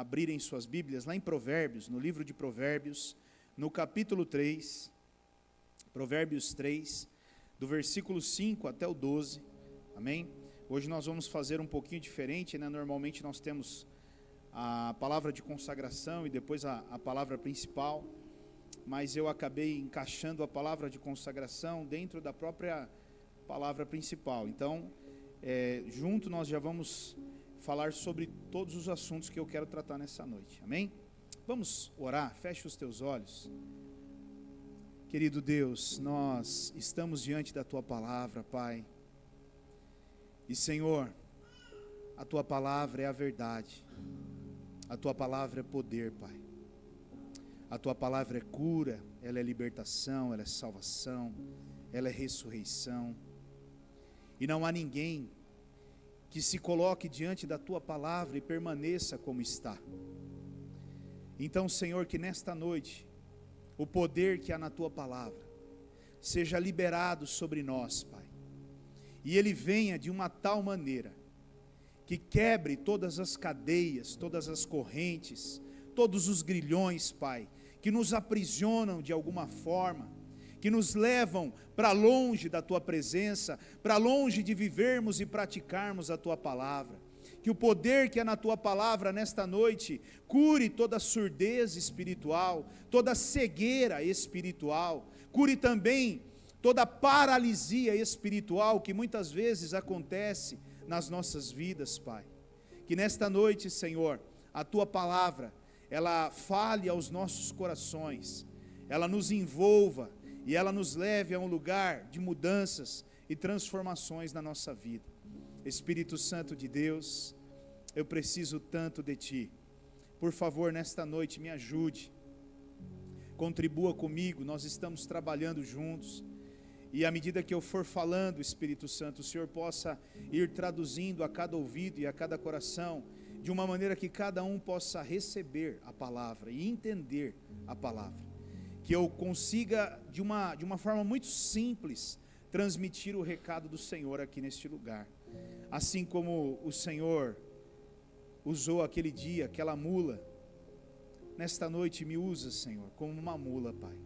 abrirem suas Bíblias lá em Provérbios, no livro de Provérbios, no capítulo 3, Provérbios 3, do versículo 5 até o 12, amém? Hoje nós vamos fazer um pouquinho diferente, né? Normalmente nós temos a palavra de consagração e depois a palavra principal, mas eu acabei encaixando a palavra de consagração dentro da própria palavra principal. Então, junto nós já vamos falar sobre todos os assuntos que eu quero tratar nessa noite, amém? Vamos orar, feche os teus olhos. Querido Deus, nós estamos diante da Tua palavra, Pai, e Senhor, a Tua palavra é a verdade, a Tua palavra é poder, Pai, a Tua palavra é cura, ela é libertação, ela é salvação, ela é ressurreição, e não há ninguém que se coloque diante da Tua palavra e permaneça como está. Então, Senhor, que nesta noite, o poder que há na Tua palavra, seja liberado sobre nós, Pai, e ele venha de uma tal maneira, que quebre todas as cadeias, todas as correntes, todos os grilhões, Pai, que nos aprisionam de alguma forma, que nos levam para longe da Tua presença, para longe de vivermos e praticarmos a Tua palavra. Que o poder que é na Tua palavra nesta noite cure toda surdez espiritual, toda cegueira espiritual, cure também toda paralisia espiritual que muitas vezes acontece nas nossas vidas, Pai. Que nesta noite, Senhor, a Tua palavra, ela fale aos nossos corações, ela nos envolva e ela nos leve a um lugar de mudanças e transformações na nossa vida. Espírito Santo de Deus, eu preciso tanto de Ti. Por favor, nesta noite me ajude, contribua comigo, nós estamos trabalhando juntos, e à medida que eu for falando, Espírito Santo, o Senhor possa ir traduzindo a cada ouvido e a cada coração, de uma maneira que cada um possa receber a palavra e entender a palavra. Que eu consiga, de uma forma muito simples, transmitir o recado do Senhor aqui neste lugar. Assim como o Senhor usou aquele dia, aquela mula, nesta noite me usa, Senhor, como uma mula, Pai.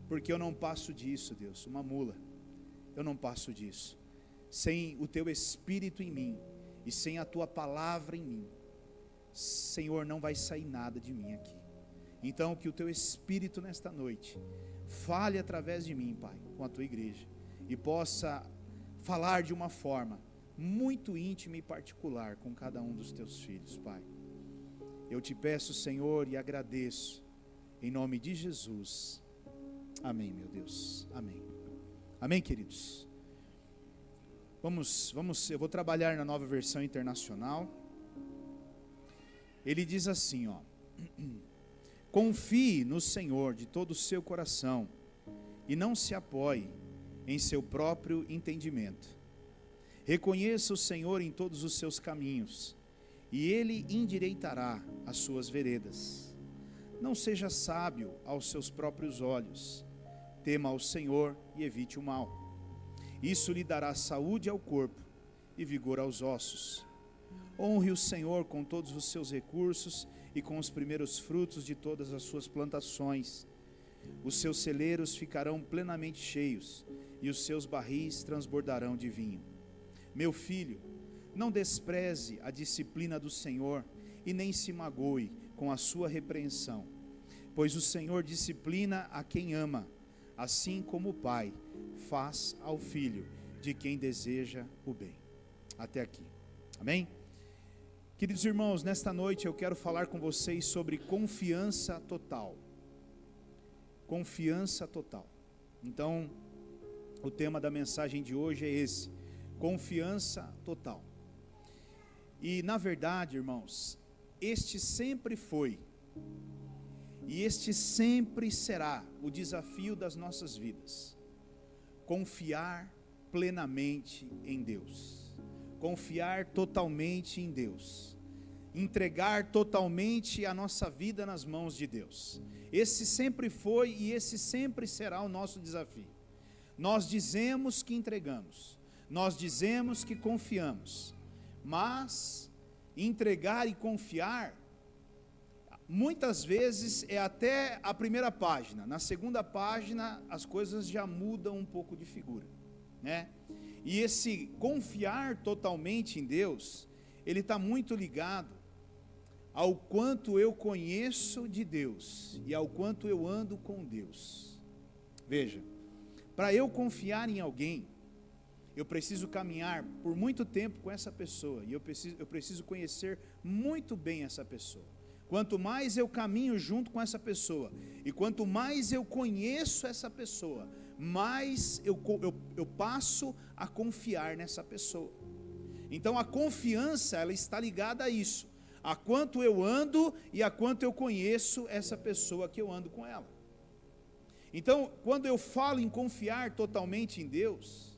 Porque eu não passo disso, Deus, uma mula. Eu não passo disso. Sem o Teu Espírito em mim e sem a Tua palavra em mim, Senhor, não vai sair nada de mim aqui. Então, que o Teu Espírito nesta noite fale através de mim, Pai, com a Tua igreja, e possa falar de uma forma muito íntima e particular com cada um dos Teus filhos, Pai. Eu Te peço, Senhor, e agradeço, em nome de Jesus. Amém, meu Deus, amém. Amém, queridos? Eu vou trabalhar na Nova Versão Internacional. Ele diz assim, ó: confie no Senhor de todo o seu coração e não se apoie em seu próprio entendimento. Reconheça o Senhor em todos os seus caminhos e Ele endireitará as suas veredas. Não seja sábio aos seus próprios olhos. Tema ao Senhor e evite o mal. Isso lhe dará saúde ao corpo e vigor aos ossos. Honre o Senhor com todos os seus recursos e com os primeiros frutos de todas as suas plantações. Os seus celeiros ficarão plenamente cheios e os seus barris transbordarão de vinho. Meu filho, não despreze a disciplina do Senhor e nem se magoe com a sua repreensão, pois o Senhor disciplina a quem ama, assim como o pai faz ao filho de quem deseja o bem. Até aqui, amém? Queridos irmãos, nesta noite eu quero falar com vocês sobre confiança total. Confiança total. Então, o tema da mensagem de hoje é esse: confiança total. E na verdade, irmãos, este sempre foi e este sempre será o desafio das nossas vidas. Confiar plenamente em Deus. Confiar totalmente em Deus. Entregar totalmente a nossa vida nas mãos de Deus. Esse sempre foi e esse sempre será o nosso desafio. Nós dizemos que entregamos, nós dizemos que confiamos, mas entregar e confiar muitas vezes é até a primeira página. Na segunda página, as coisas já mudam um pouco de figura, né? E esse confiar totalmente em Deus, ele está muito ligado ao quanto eu conheço de Deus e ao quanto eu ando com Deus. Veja, para eu confiar em alguém, eu preciso caminhar por muito tempo com essa pessoa, e eu preciso conhecer muito bem essa pessoa. Quanto mais eu caminho junto com essa pessoa, e quanto mais eu conheço essa pessoa, mais eu passo a confiar nessa pessoa. Então a confiança, ela está ligada a isso, a quanto eu ando e a quanto eu conheço essa pessoa que eu ando com ela. Então, quando eu falo em confiar totalmente em Deus,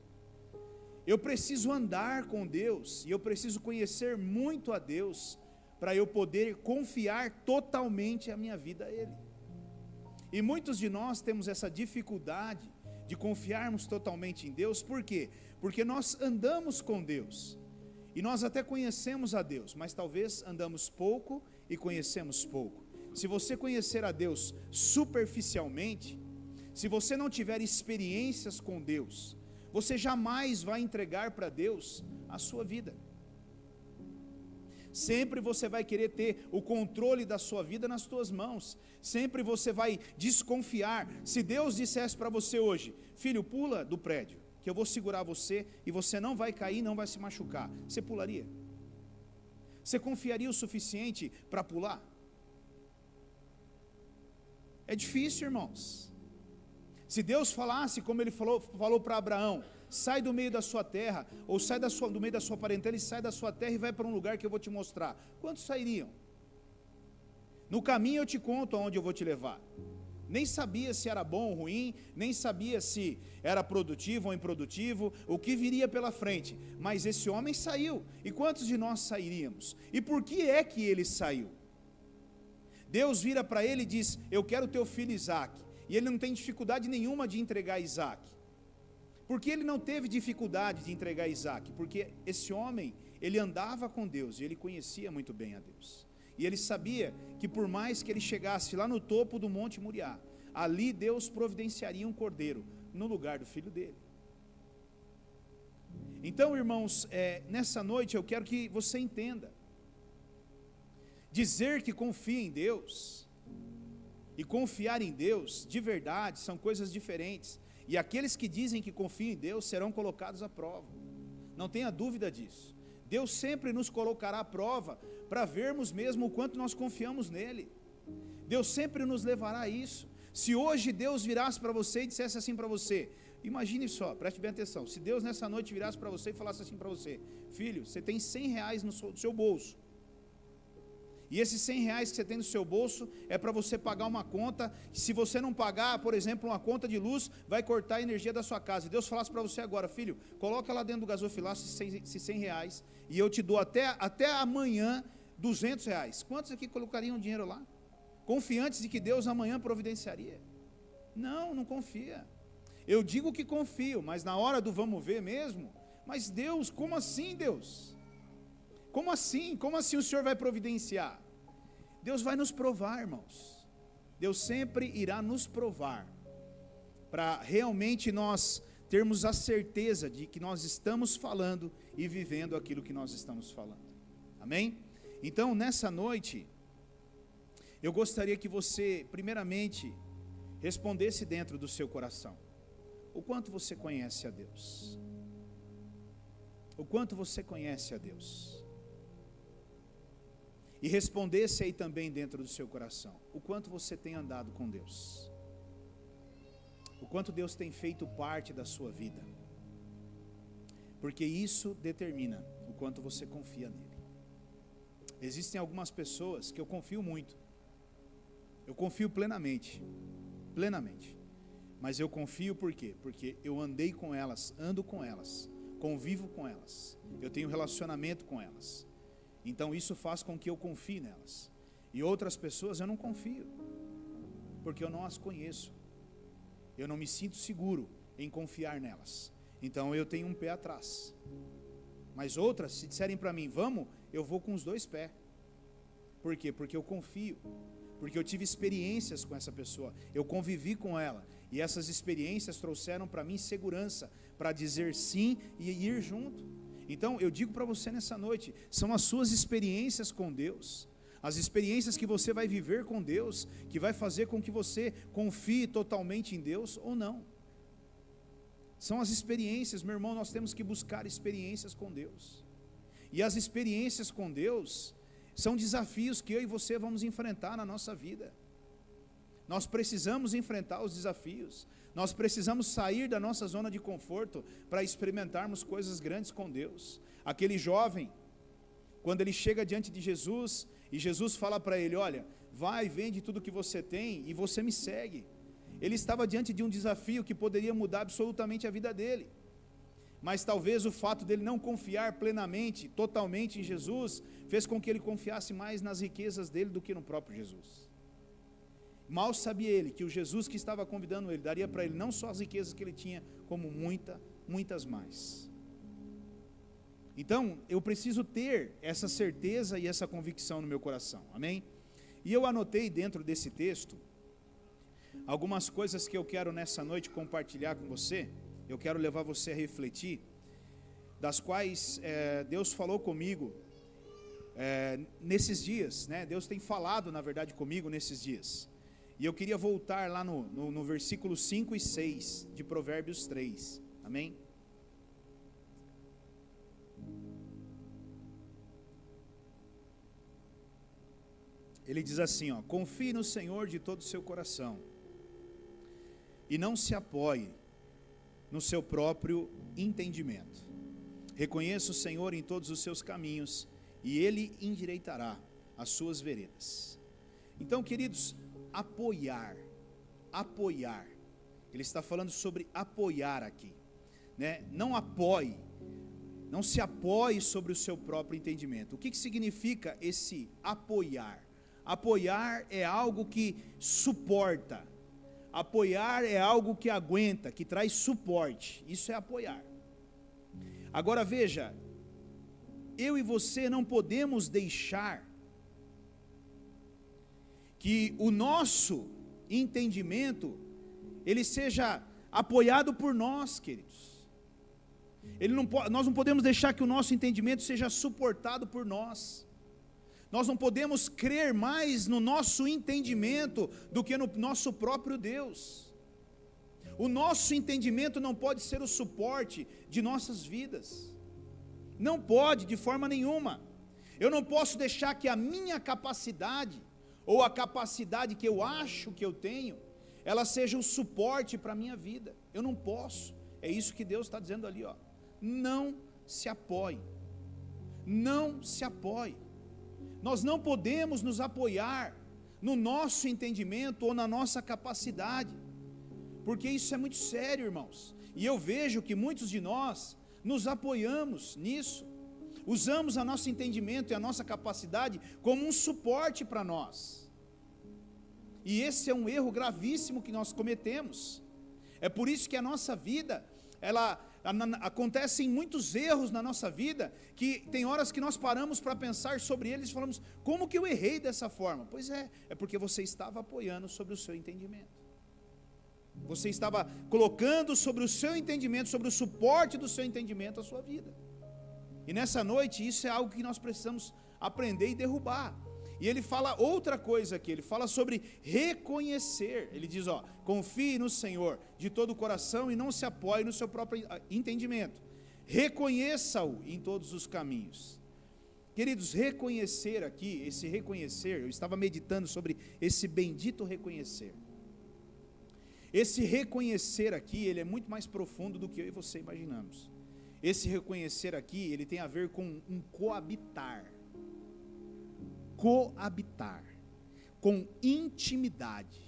eu preciso andar com Deus, e eu preciso conhecer muito a Deus, para eu poder confiar totalmente a minha vida a Ele. E muitos de nós temos essa dificuldade de confiarmos totalmente em Deus. Por quê? Porque nós andamos com Deus, e nós até conhecemos a Deus, mas talvez andamos pouco e conhecemos pouco. Se você conhecer a Deus superficialmente, se você não tiver experiências com Deus, você jamais vai entregar para Deus a sua vida. Sempre você vai querer ter o controle da sua vida nas suas mãos. Sempre você vai desconfiar. Se Deus dissesse para você hoje: filho, pula do prédio, que eu vou segurar você e você não vai cair, não vai se machucar, você pularia? Você confiaria o suficiente para pular? É difícil, irmãos. Se Deus falasse, como Ele falou para Abraão: sai do meio da sua terra, ou sai do meio da sua parentela, e sai da sua terra e vai para um lugar que eu vou te mostrar. Quantos sairiam? No caminho eu te conto aonde eu vou te levar. Nem sabia se era bom ou ruim, nem sabia se era produtivo ou improdutivo, o que viria pela frente, mas esse homem saiu. E quantos de nós sairíamos? E por que é que ele saiu? Deus vira para ele e diz: eu quero teu filho Isaque, e ele não tem dificuldade nenhuma de entregar Isaque. Por que ele não teve dificuldade de entregar Isaque? Porque esse homem, ele andava com Deus, e ele conhecia muito bem a Deus. E ele sabia que por mais que ele chegasse lá no topo do Monte Moriá, ali Deus providenciaria um cordeiro, no lugar do filho dele. Então, irmãos, nessa noite eu quero que você entenda, dizer que confia em Deus, e confiar em Deus, de verdade, são coisas diferentes. E aqueles que dizem que confiam em Deus serão colocados à prova. Não tenha dúvida disso. Deus sempre nos colocará à prova para vermos mesmo o quanto nós confiamos nele. Deus sempre nos levará a isso. Se hoje Deus virasse para você e dissesse assim para você, imagine só, preste bem atenção, se Deus nessa noite virasse para você e falasse assim para você: filho, você tem 100 reais no seu bolso, e esses 100 reais que você tem no seu bolso é para você pagar uma conta. Se você não pagar, por exemplo, uma conta de luz, vai cortar a energia da sua casa. E Deus falasse para você agora: filho, coloca lá dentro do gasofilaço esses 100 reais, e eu te dou até amanhã 200 reais. Quantos aqui colocariam dinheiro lá? Confiantes de que Deus amanhã providenciaria? Não, não confia. Eu digo que confio, mas na hora do vamos ver mesmo, mas Deus, como assim Deus? Como assim? Como assim o Senhor vai providenciar? Deus vai nos provar, irmãos. Deus sempre irá nos provar, para realmente nós termos a certeza de que nós estamos falando e vivendo aquilo que nós estamos falando. Amém? Então, nessa noite, eu gostaria que você, primeiramente, respondesse dentro do seu coração: o quanto você conhece a Deus? O quanto você conhece a Deus? E respondesse aí também dentro do seu coração: o quanto você tem andado com Deus? O quanto Deus tem feito parte da sua vida? Porque isso determina o quanto você confia nele. Existem algumas pessoas que eu confio muito, eu confio plenamente, mas eu confio por quê? Porque eu andei com elas, ando com elas, convivo com elas, eu tenho relacionamento com elas. Então isso faz com que eu confie nelas. E outras pessoas eu não confio, porque eu não as conheço. Eu não me sinto seguro em confiar nelas. Então eu tenho um pé atrás. Mas outras, se disserem para mim, vamos, eu vou com os dois pés. Por quê? Porque eu confio. porque eu tive experiências com essa pessoa, eu convivi com ela, e essas experiências trouxeram para mim segurança, para dizer sim e ir junto. Então eu digo para você nessa noite, são as suas experiências com Deus, as experiências que você vai viver com Deus, que vai fazer com que você confie totalmente em Deus ou não. São as experiências, meu irmão, nós temos que buscar experiências com Deus, e as experiências com Deus são desafios que eu e você vamos enfrentar na nossa vida. Nós precisamos enfrentar os desafios, nós precisamos sair da nossa zona de conforto para experimentarmos coisas grandes com Deus. Aquele jovem, quando ele chega diante de Jesus, e Jesus fala para ele, olha, vai, vende tudo que você tem e você me segue. Ele estava diante de um desafio que poderia mudar absolutamente a vida dele, mas talvez o fato dele não confiar plenamente, totalmente em Jesus, fez com que ele confiasse mais nas riquezas dele do que no próprio Jesus. Mal sabia ele que o Jesus que estava convidando ele, daria para ele não só as riquezas que ele tinha, como muitas mais. Então, eu preciso ter essa certeza e essa convicção no meu coração, amém? E eu anotei dentro desse texto, algumas coisas que eu quero nessa noite compartilhar com você, eu quero levar você a refletir, das quais Deus falou comigo nesses dias, né? Deus tem falado na verdade comigo nesses dias, e eu queria voltar lá no versículo 5 e 6 de Provérbios 3, amém? Ele diz assim, ó, confie no Senhor de todo o seu coração, e não se apoie no seu próprio entendimento. Reconheça o Senhor em todos os seus caminhos, e Ele endireitará as suas veredas. Então, queridos, apoiar, Ele está falando sobre apoiar aqui, né? Não apoie, não se apoie sobre o seu próprio entendimento. O que significa esse apoiar? Apoiar é algo que suporta, apoiar é algo que aguenta, que traz suporte, isso é apoiar. Agora veja, eu e você não podemos deixar que o nosso entendimento, ele seja apoiado por nós, queridos. Nós não podemos deixar que o nosso entendimento seja suportado por nós. Nós não podemos crer mais no nosso entendimento do que no nosso próprio Deus. O nosso entendimento não pode ser o suporte de nossas vidas. Não pode, de forma nenhuma. Eu não posso deixar que a minha capacidade, ou a capacidade que eu acho que eu tenho, ela seja o suporte para a minha vida. Eu não posso. É isso que Deus está dizendo ali, ó. Não se apoie. Não se apoie. Nós não podemos nos apoiar no nosso entendimento ou na nossa capacidade, porque isso é muito sério, irmãos. E eu vejo que muitos de nós nos apoiamos nisso, usamos o nosso entendimento e a nossa capacidade como um suporte para nós. E esse é um erro gravíssimo que nós cometemos. É por isso que a nossa vida, acontecem muitos erros na nossa vida, que tem horas que nós paramos para pensar sobre eles e falamos, como que eu errei dessa forma? Pois é porque você estava apoiando sobre o seu entendimento. Você estava colocando sobre o seu entendimento, sobre o suporte do seu entendimento a sua vida. E nessa noite, isso é algo que nós precisamos aprender e derrubar. E ele fala outra coisa aqui, ele fala sobre reconhecer. Ele diz, ó, confie no Senhor de todo o coração e não se apoie no seu próprio entendimento. Reconheça-o em todos os caminhos. Queridos, reconhecer aqui, esse reconhecer, eu estava meditando sobre esse bendito reconhecer. Esse reconhecer aqui, ele é muito mais profundo do que eu e você imaginamos. Esse reconhecer aqui, ele tem a ver com um coabitar, com intimidade.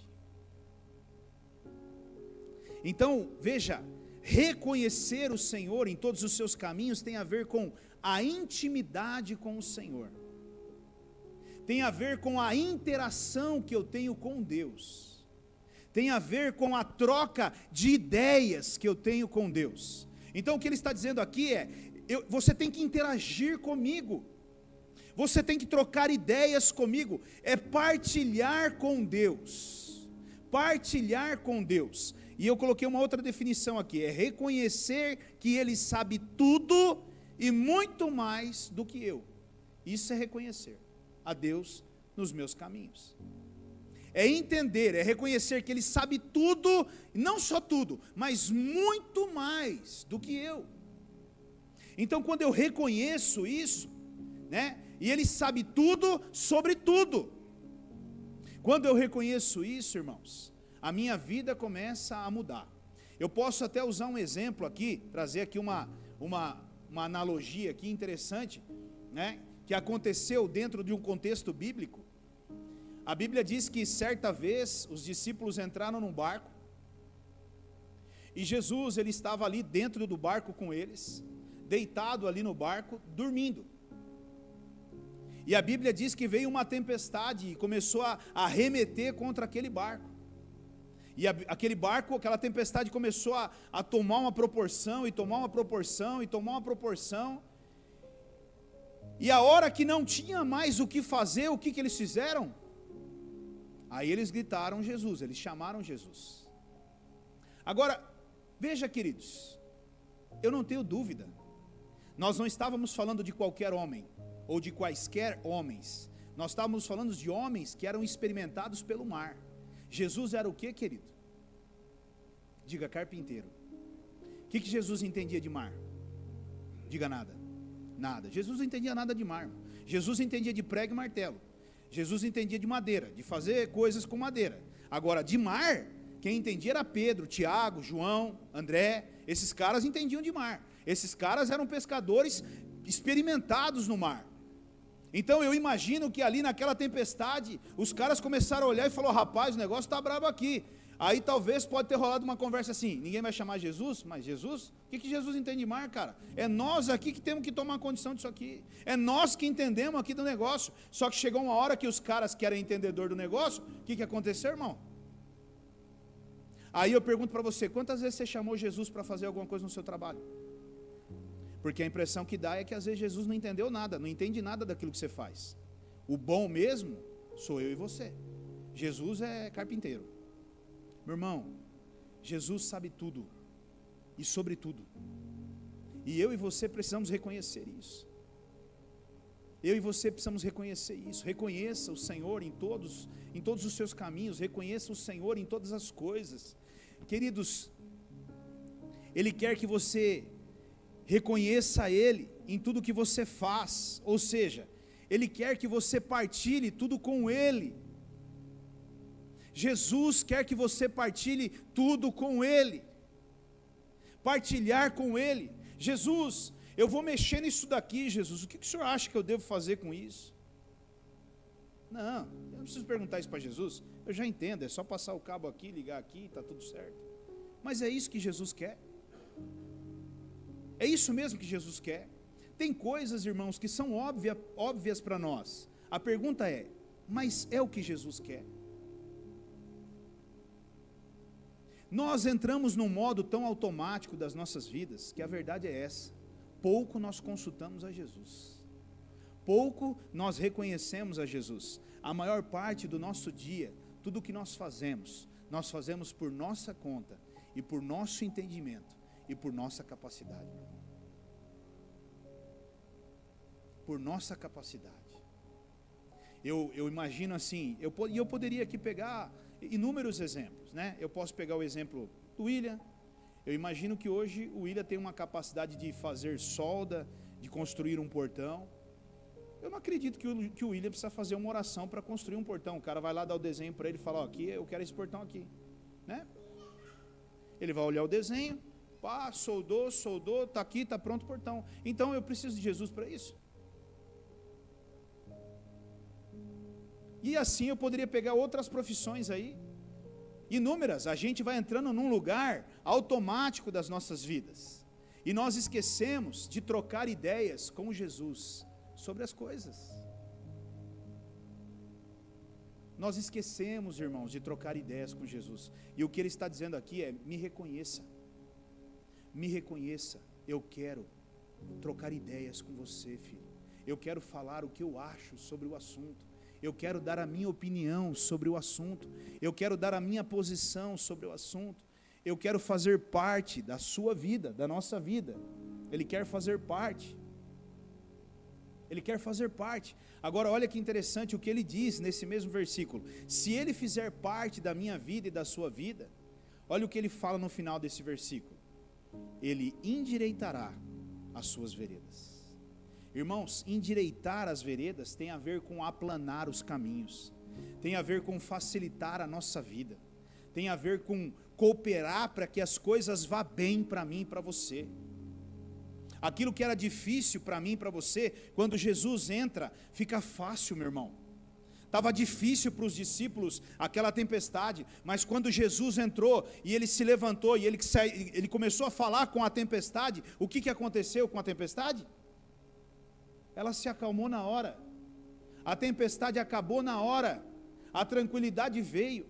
Então, veja, reconhecer o Senhor em todos os seus caminhos tem a ver com a intimidade com o Senhor, tem a ver com a interação que eu tenho com Deus, tem a ver com a troca de ideias que eu tenho com Deus. Então o que ele está dizendo aqui é, você tem que interagir comigo, Você tem que trocar ideias comigo, é partilhar com Deus. Partilhar com Deus. E eu coloquei uma outra definição aqui, é reconhecer que Ele sabe tudo e muito mais do que eu. Isso é reconhecer a Deus nos meus caminhos. É entender, é reconhecer que Ele sabe tudo, não só tudo, mas muito mais do que eu. Então, quando eu reconheço isso, né, e Ele sabe tudo sobre tudo. Quando eu reconheço isso, irmãos, a minha vida começa a mudar. Eu posso até usar um exemplo aqui, trazer aqui uma analogia aqui interessante, né, que aconteceu dentro de um contexto bíblico. A Bíblia diz que certa vez os discípulos entraram num barco, e Jesus, ele estava ali dentro do barco com eles, deitado ali no barco, dormindo. E a Bíblia diz que veio uma tempestade e começou a arremeter contra aquele barco. E aquele barco, aquela tempestade começou a tomar uma proporção, e tomar uma proporção, e tomar uma proporção. E a hora que não tinha mais o que fazer, o que eles fizeram? Aí eles gritaram Jesus, eles chamaram Jesus. Agora, veja, queridos, eu não tenho dúvida, nós não estávamos falando de qualquer homem, ou de quaisquer homens, nós estávamos falando de homens que eram experimentados pelo mar. Jesus era o que, querido? Diga, carpinteiro. O que Jesus entendia de mar? Diga nada. Nada. Jesus não entendia nada de mar. Jesus entendia de prego e martelo. Jesus entendia de madeira, de fazer coisas com madeira. Agora, de mar, quem entendia era Pedro, Tiago, João, André. Esses caras entendiam de mar. Esses caras eram pescadores experimentados no mar. Então eu imagino que ali naquela tempestade, os caras começaram a olhar e falaram: rapaz, o negócio está brabo aqui. Aí talvez pode ter rolado uma conversa assim: ninguém vai chamar Jesus? Mas Jesus? O que Jesus entende de mar, cara? É nós aqui que temos que tomar condição disso aqui. É nós que entendemos aqui do negócio. Só que chegou uma hora que os caras que eram entendedor do negócio, o que aconteceu, irmão? Aí eu pergunto para você: quantas vezes você chamou Jesus para fazer alguma coisa no seu trabalho? Porque a impressão que dá é que às vezes Jesus não entendeu nada, não entende nada daquilo que você faz. O bom mesmo sou eu e você. Jesus é carpinteiro. Meu irmão, Jesus sabe tudo e sobre tudo. E eu e você precisamos reconhecer isso. Eu e você precisamos reconhecer isso. Reconheça o Senhor em todos os seus caminhos. Reconheça o Senhor em todas as coisas. Queridos, Ele quer que você reconheça Ele em tudo que você faz. Ou seja, Ele quer que você partilhe tudo com Ele. Jesus quer que você partilhe tudo com Ele. Partilhar com Ele. Jesus, eu vou mexer nisso daqui, Jesus. O que o Senhor acha que eu devo fazer com isso? Não, eu não preciso perguntar isso para Jesus. Eu já entendo, é só passar o cabo aqui, ligar aqui, está tudo certo. Mas é isso que Jesus quer. É isso mesmo que Jesus quer. Tem coisas, irmãos, que são óbvias para nós. A pergunta é: mas é o que Jesus quer? Nós entramos num modo tão automático das nossas vidas, que a verdade é essa: pouco nós consultamos a Jesus, pouco nós reconhecemos a Jesus. A maior parte do nosso dia, tudo o que nós fazemos por nossa conta, e por nosso entendimento, e por nossa capacidade. Por nossa capacidade. Eu imagino assim, eu poderia aqui pegar inúmeros exemplos, né? Eu posso pegar o exemplo do William. Eu imagino que hoje o William tem uma capacidade de fazer solda, de construir um portão. Eu não acredito que o William precisa fazer uma oração para construir um portão. O cara vai lá dar o desenho para ele e falar: ó, aqui, eu quero esse portão aqui, né? Ele vai olhar o desenho, pá, soldou, está aqui, está pronto o portão. Então eu preciso de Jesus para isso. E assim eu poderia pegar outras profissões aí, inúmeras. A gente vai entrando num lugar automático das nossas vidas, e nós esquecemos de trocar ideias com Jesus sobre as coisas. Nós esquecemos, irmãos, de trocar ideias com Jesus. E o que Ele está dizendo aqui é: me reconheça, eu quero trocar ideias com você, filho. eu quero falar o que eu acho sobre o assunto, eu quero dar a minha opinião sobre o assunto, eu quero dar a minha posição sobre o assunto, eu quero fazer parte da sua vida, da nossa vida. Ele quer fazer parte. Ele quer fazer parte. Agora olha que interessante o que ele diz nesse mesmo versículo. Se ele fizer parte da minha vida e da sua vida, olha o que ele fala no final desse versículo. Ele endireitará as suas veredas. Irmãos, endireitar as veredas tem a ver com aplanar os caminhos, tem a ver com facilitar a nossa vida, tem a ver com cooperar para que as coisas vá bem para mim e para você. Aquilo que era difícil para mim e para você, quando Jesus entra, fica fácil, meu irmão. Estava difícil para os discípulos aquela tempestade, mas quando Jesus entrou e ele se levantou e ele começou a falar com a tempestade, o que aconteceu com a tempestade? Ela se acalmou na hora, a tempestade acabou na hora, a tranquilidade veio.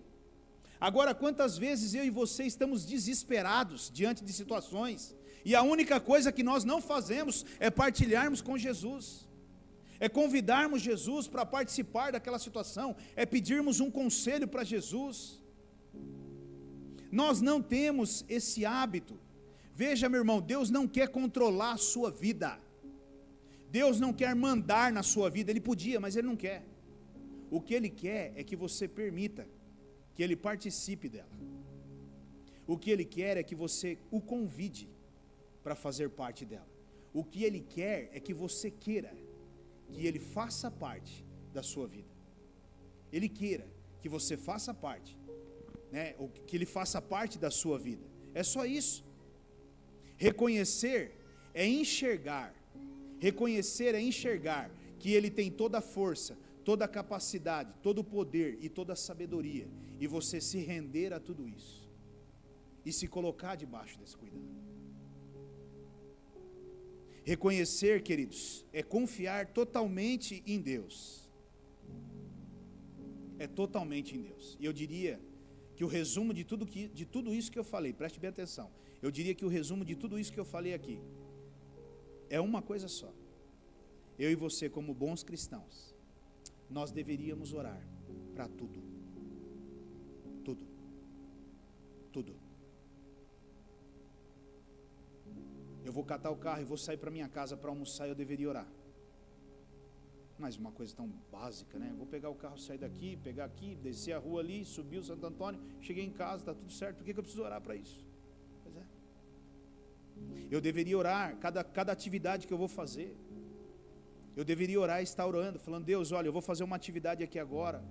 Agora, quantas vezes eu e você estamos desesperados diante de situações, e a única coisa que nós não fazemos é partilharmos com Jesus, é convidarmos Jesus para participar daquela situação, é pedirmos um conselho para Jesus. Nós não temos esse hábito. Veja, meu irmão, Deus não quer controlar a sua vida, Deus não quer mandar na sua vida. Ele podia, mas Ele não quer. O que Ele quer é que você permita que Ele participe dela. O que Ele quer é que você o convide para fazer parte dela. O que Ele quer é que você queira que Ele faça parte da sua vida. Ele queira que você faça parte, né? Ou que Ele faça parte da sua vida. É só isso. Reconhecer é enxergar. Reconhecer é enxergar que Ele tem toda a força, toda a capacidade, todo o poder e toda a sabedoria, e você se render a tudo isso, e se colocar debaixo desse cuidado. Reconhecer, queridos, é confiar totalmente em Deus, é totalmente em Deus, e eu diria que o resumo de tudo isso que eu falei, preste bem atenção, eu diria que o resumo de tudo isso que eu falei aqui, é uma coisa só. Eu e você, como bons cristãos, nós deveríamos orar para tudo. Tudo. Tudo. Eu vou catar o carro e vou sair para minha casa para almoçar, eu deveria orar. Mas uma coisa tão básica, né? Vou pegar o carro, sair daqui, pegar aqui, descer a rua ali, subir o Santo Antônio, cheguei em casa, está tudo certo, por que eu preciso orar para isso? Pois é. Eu deveria orar cada atividade que eu vou fazer. Eu deveria orar e estar orando, falando: Deus, olha, eu vou fazer uma atividade aqui agora.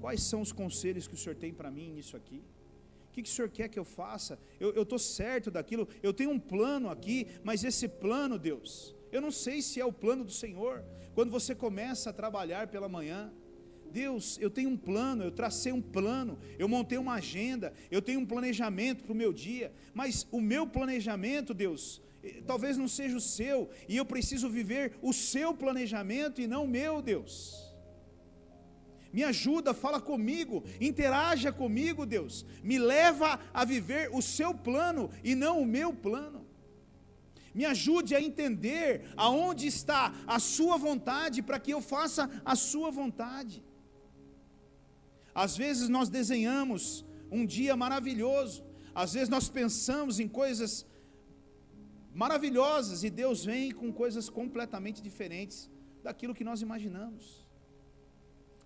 Quais são os conselhos que o Senhor tem para mim nisso aqui? O que o Senhor quer que eu faça? Eu estou certo daquilo, eu tenho um plano aqui, mas esse plano, Deus, eu não sei se é o plano do Senhor. Quando você começa a trabalhar pela manhã, Deus, eu tenho um plano, eu tracei um plano, eu montei uma agenda, eu tenho um planejamento para o meu dia, mas o meu planejamento, Deus, talvez não seja o seu, e eu preciso viver o seu planejamento e não o meu, Deus. Me ajuda, fala comigo, interaja comigo, Deus, me leva a viver o seu plano e não o meu plano. Me ajude a entender aonde está a sua vontade, para que eu faça a sua vontade. Às vezes nós desenhamos um dia maravilhoso, às vezes nós pensamos em coisas maravilhosas, e Deus vem com coisas completamente diferentes daquilo que nós imaginamos.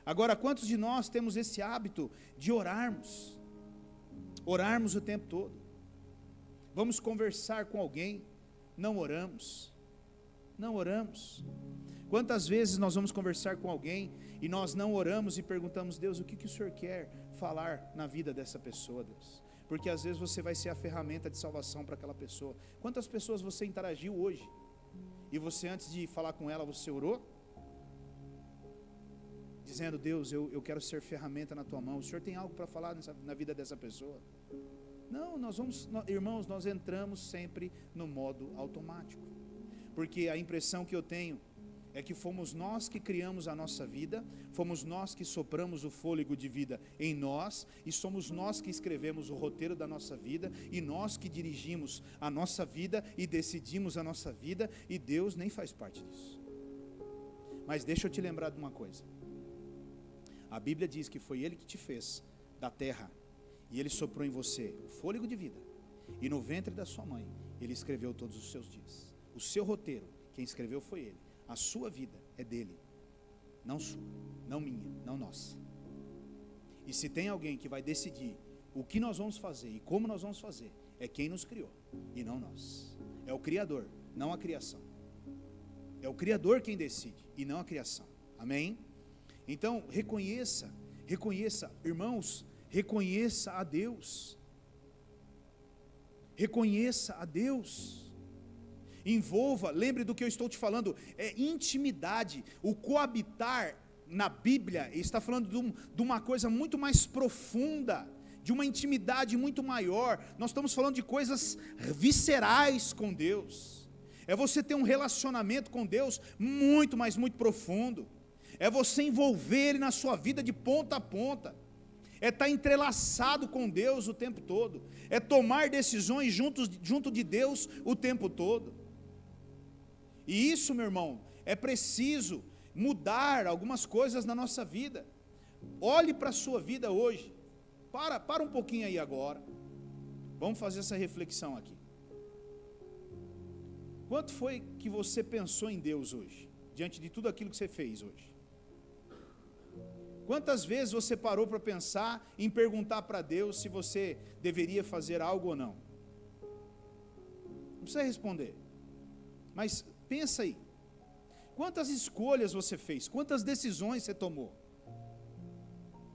Agora, quantos de nós temos esse hábito de orarmos o tempo todo? Vamos conversar com alguém, não oramos. Quantas vezes nós vamos conversar com alguém e nós não oramos e perguntamos: Deus, o que o Senhor quer falar na vida dessa pessoa, Deus? Porque às vezes você vai ser a ferramenta de salvação para aquela pessoa. Quantas pessoas você interagiu hoje e você, antes de falar com ela, você orou? Dizendo: Deus, eu quero ser ferramenta na tua mão. O Senhor tem algo para falar na vida dessa pessoa? Não, irmãos, nós entramos sempre no modo automático, porque a impressão que eu tenho é que fomos nós que criamos a nossa vida, fomos nós que sopramos o fôlego de vida em nós, e somos nós que escrevemos o roteiro da nossa vida, e nós que dirigimos a nossa vida e decidimos a nossa vida, e Deus nem faz parte disso. Mas deixa eu te lembrar de uma coisa. A Bíblia diz que foi Ele que te fez da terra, e Ele soprou em você o fôlego de vida, e no ventre da sua mãe Ele escreveu todos os seus dias. O seu roteiro, quem escreveu foi Ele. A sua vida é dele, não sua, não minha, não nossa. E se tem alguém que vai decidir o que nós vamos fazer e como nós vamos fazer, é quem nos criou, e não nós. É o Criador, não a criação. É o Criador quem decide, e não a criação. Amém? Então, reconheça, irmãos, reconheça a Deus. Reconheça a Deus. Envolva, lembre do que eu estou te falando, é intimidade. O coabitar na Bíblia está falando de uma coisa muito mais profunda, de uma intimidade muito maior. Nós estamos falando de coisas viscerais com Deus. É você ter um relacionamento com Deus muito, mas muito profundo. É você envolver Ele na sua vida de ponta a ponta. É estar entrelaçado com Deus o tempo todo. É tomar decisões junto de Deus o tempo todo. E isso, meu irmão, é preciso mudar algumas coisas na nossa vida. Olhe para a sua vida hoje. Para um pouquinho aí agora. Vamos fazer essa reflexão aqui. Quanto foi que você pensou em Deus hoje? Diante de tudo aquilo que você fez hoje? Quantas vezes você parou para pensar em perguntar para Deus se você deveria fazer algo ou não? Não precisa responder. Mas pensa aí. Quantas escolhas você fez? Quantas decisões você tomou?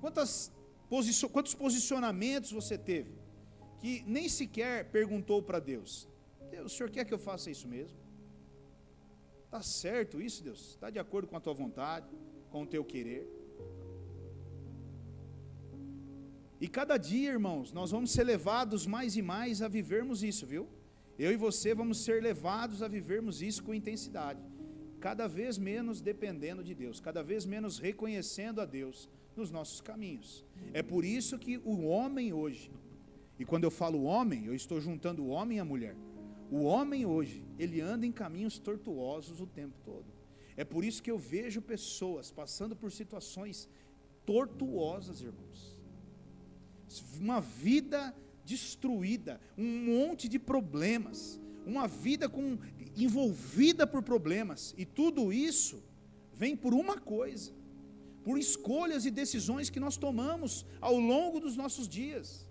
Quantos posicionamentos você teve? Que nem sequer perguntou para Deus. Deus, o Senhor quer que eu faça isso mesmo? Está certo isso, Deus? Está de acordo com a tua vontade, com o teu querer? E cada dia, irmãos, nós vamos ser levados mais e mais a vivermos isso, viu? Eu e você vamos ser levados a vivermos isso com intensidade. Cada vez menos dependendo de Deus, cada vez menos reconhecendo a Deus nos nossos caminhos. É por isso que o homem hoje, e quando eu falo homem, eu estou juntando o homem e a mulher. O homem hoje, ele anda em caminhos tortuosos o tempo todo. É por isso que eu vejo pessoas passando por situações tortuosas, irmãos. Uma vida destruída, um monte de problemas, uma vida envolvida por problemas, e tudo isso vem por uma coisa, por escolhas e decisões que nós tomamos ao longo dos nossos dias,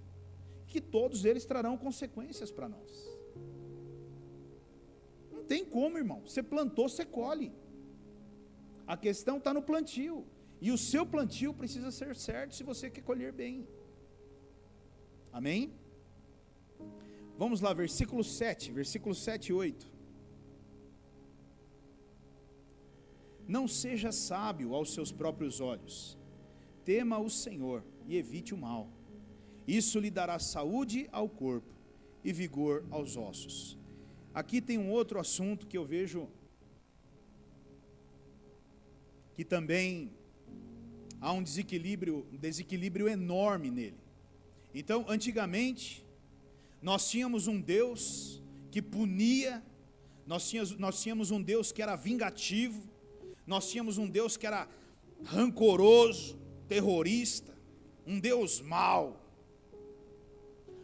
que todos eles trarão consequências para nós. Não tem como, irmão, você plantou, você colhe. A questão está no plantio, e o seu plantio precisa ser certo se você quer colher bem. Amém? Vamos lá, versículo 7 e 8. Não seja sábio aos seus próprios olhos, tema o Senhor e evite o mal. Isso lhe dará saúde ao corpo e vigor aos ossos. Aqui tem um outro assunto que eu vejo que também há um desequilíbrio enorme nele. Então, antigamente, nós tínhamos um Deus que punia, nós tínhamos um Deus que era vingativo, nós tínhamos um Deus que era rancoroso, terrorista, um Deus mau.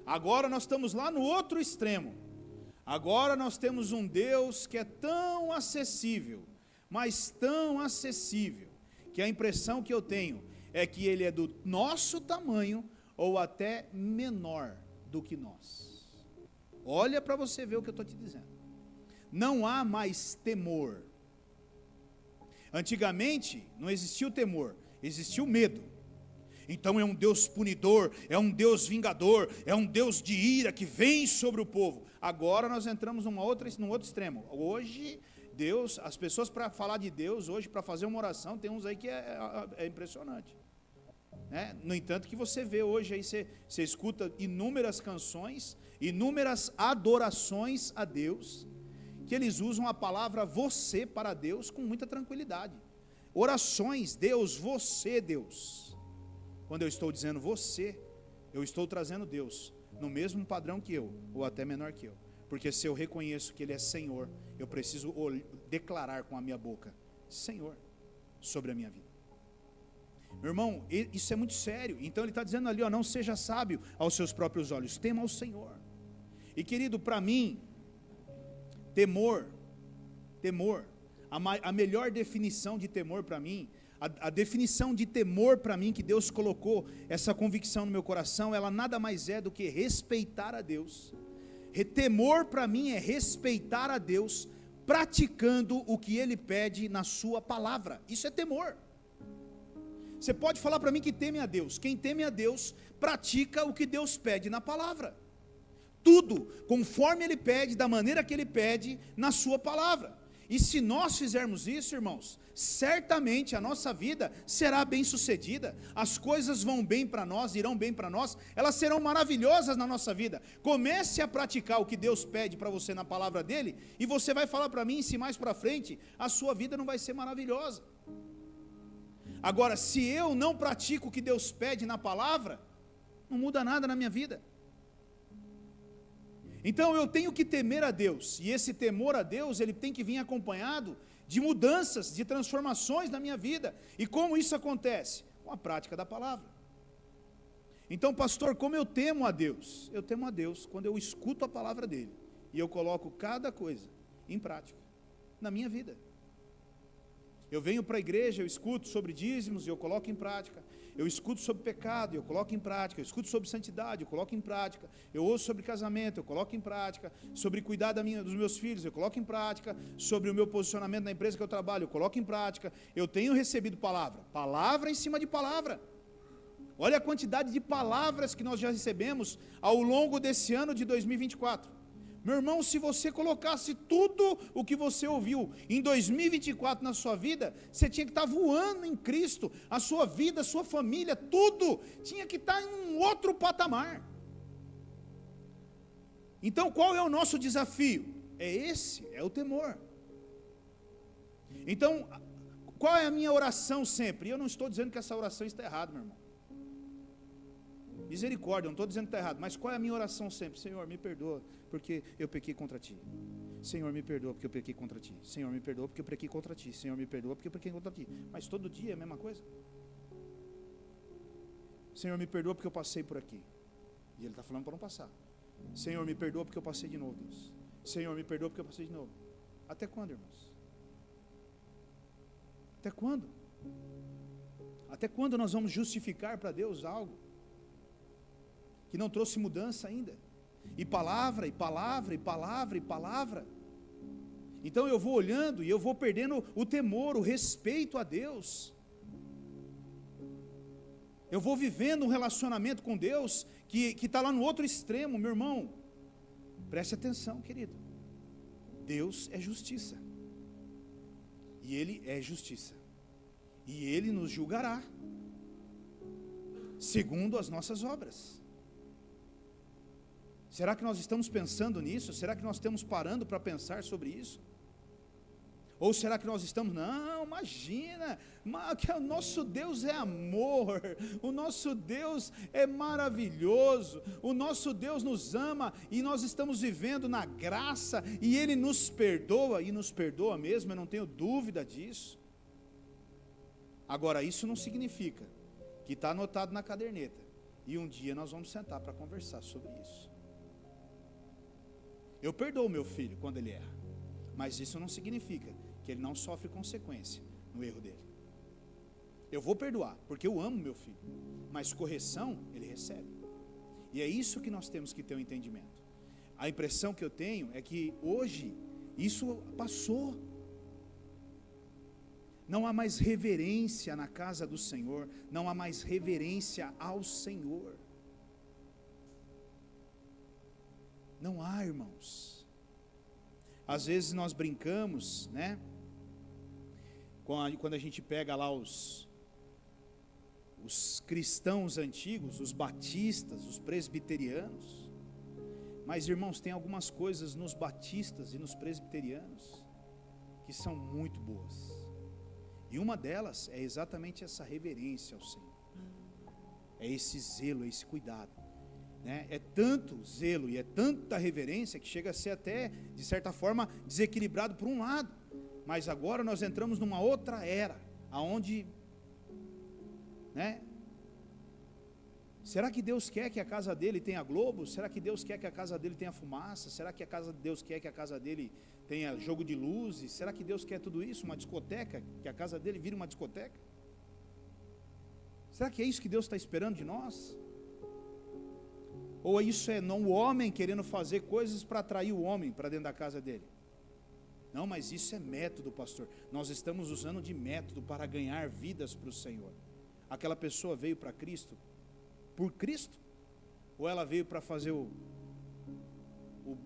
Agora nós estamos lá no outro extremo. Agora nós temos um Deus que é tão acessível, mas tão acessível, que a impressão que eu tenho é que Ele é do nosso tamanho, ou até menor do que nós. Olha para você ver o que eu estou te dizendo. Não há mais temor. Antigamente não existia o temor, existia o medo. Então é um Deus punidor, é um Deus vingador, é um Deus de ira que vem sobre o povo. Agora nós entramos num outro extremo. Hoje, Deus, as pessoas para falar de Deus, hoje para fazer uma oração, tem uns aí que é impressionante. No entanto, que você vê hoje, aí você escuta inúmeras canções, inúmeras adorações a Deus, que eles usam a palavra você para Deus com muita tranquilidade. Orações, Deus, você, Deus. Quando eu estou dizendo você, eu estou trazendo Deus no mesmo padrão que eu, ou até menor que eu. Porque se eu reconheço que Ele é Senhor, eu preciso declarar com a minha boca, Senhor. sobre a minha vida. Meu irmão, isso é muito sério. Então ele está dizendo ali, não seja sábio aos seus próprios olhos, tema ao Senhor. E querido, para mim, temor, a melhor definição de temor para mim, a definição de temor para mim que Deus colocou, essa convicção no meu coração, ela nada mais é do que respeitar a Deus. Temor para mim é respeitar a Deus, praticando o que Ele pede na sua palavra. Isso é temor. Você pode falar para mim que teme a Deus. Quem teme a Deus, pratica o que Deus pede na palavra. Tudo conforme Ele pede, da maneira que Ele pede, na sua palavra. E se nós fizermos isso, irmãos, certamente a nossa vida será bem sucedida, as coisas vão bem para nós, irão bem para nós, elas serão maravilhosas na nossa vida. Comece a praticar o que Deus pede para você na palavra dEle, e você vai falar para mim, se mais para frente, a sua vida não vai ser maravilhosa. Agora, se eu não pratico o que Deus pede na palavra, não muda nada na minha vida. Então eu tenho que temer a Deus, e esse temor a Deus, ele tem que vir acompanhado de mudanças, de transformações na minha vida. E como isso acontece? Com a prática da palavra. Então, pastor, como eu temo a Deus? Eu temo a Deus quando eu escuto a palavra dele, e eu coloco cada coisa em prática, na minha vida. Eu venho para a igreja, eu escuto sobre dízimos e eu coloco em prática. Eu escuto sobre pecado, eu coloco em prática. Eu escuto sobre santidade, eu coloco em prática. Eu ouço sobre casamento, eu coloco em prática. Sobre cuidar dos meus filhos, eu coloco em prática. Sobre o meu posicionamento na empresa que eu trabalho, eu coloco em prática. Eu tenho recebido palavra em cima de palavra. Olha a quantidade de palavras que nós já recebemos ao longo desse ano de 2024. Meu irmão, se você colocasse tudo o que você ouviu em 2024 na sua vida, você tinha que estar voando em Cristo, a sua vida, a sua família, tudo tinha que estar em um outro patamar. Então qual é o nosso desafio? É o temor. Então, qual é a minha oração sempre? E eu não estou dizendo que essa oração está errada, meu irmão. Misericórdia, eu não estou dizendo que está errado, mas qual é a minha oração sempre? Senhor, me perdoa, porque eu pequei contra Ti. Senhor, me perdoa, porque eu pequei contra Ti. Senhor, me perdoa, porque eu pequei contra Ti. Senhor, me perdoa, porque eu pequei contra Ti. Mas todo dia é a mesma coisa? Senhor, me perdoa, porque eu passei por aqui. E Ele está falando para não passar. Senhor, me perdoa, porque eu passei de novo, Deus. Senhor, me perdoa, porque eu passei de novo. Até quando, irmãos? Até quando? Até quando nós vamos justificar para Deus algo que não trouxe mudança ainda? E palavra, e palavra, e palavra, e palavra. Então eu vou olhando e eu vou perdendo o temor, o respeito a Deus. Eu vou vivendo um relacionamento com Deus que está lá no outro extremo. Meu irmão, preste atenção, querido. Deus é justiça. E Ele é justiça. E Ele nos julgará segundo as nossas obras. Será que nós estamos pensando nisso? Será que nós estamos parando para pensar sobre isso? Ou será que nós estamos, não, imagina, que o nosso Deus é amor, o nosso Deus é maravilhoso, o nosso Deus nos ama e nós estamos vivendo na graça e Ele nos perdoa, e nos perdoa mesmo, eu não tenho dúvida disso. Agora, isso não significa que está anotado na caderneta e um dia nós vamos sentar para conversar sobre isso. Eu perdoo meu filho quando ele erra, mas isso não significa que ele não sofre consequência no erro dele. Eu vou perdoar, porque eu amo meu filho, mas correção ele recebe. E é isso que nós temos que ter um entendimento. A impressão que eu tenho é que hoje isso passou. Não há mais reverência na casa do Senhor, não há mais reverência ao Senhor. Não há, irmãos. Às vezes nós brincamos, né? Quando a gente pega lá os cristãos antigos, os batistas, os presbiterianos. Mas, irmãos, tem algumas coisas nos batistas e nos presbiterianos que são muito boas. E uma delas é exatamente essa reverência ao Senhor. É esse zelo, é esse cuidado. Né? É tanto zelo e é tanta reverência que chega a ser até, de certa forma, desequilibrado por um lado. Mas agora nós entramos numa outra era. aonde, né? Será que Deus quer que a casa dele tenha globo? Será que Deus quer que a casa dele tenha fumaça? Será que Deus quer que a casa dele tenha jogo de luzes? Será que Deus quer tudo isso? Uma discoteca? Que a casa dele vire uma discoteca? Será que é isso que Deus está esperando de nós? Ou isso é não o homem querendo fazer coisas para atrair o homem para dentro da casa dele? Não, mas isso é método, pastor. Nós estamos usando de método para ganhar vidas para o Senhor. Aquela pessoa veio para Cristo por Cristo? Ou ela veio para fazer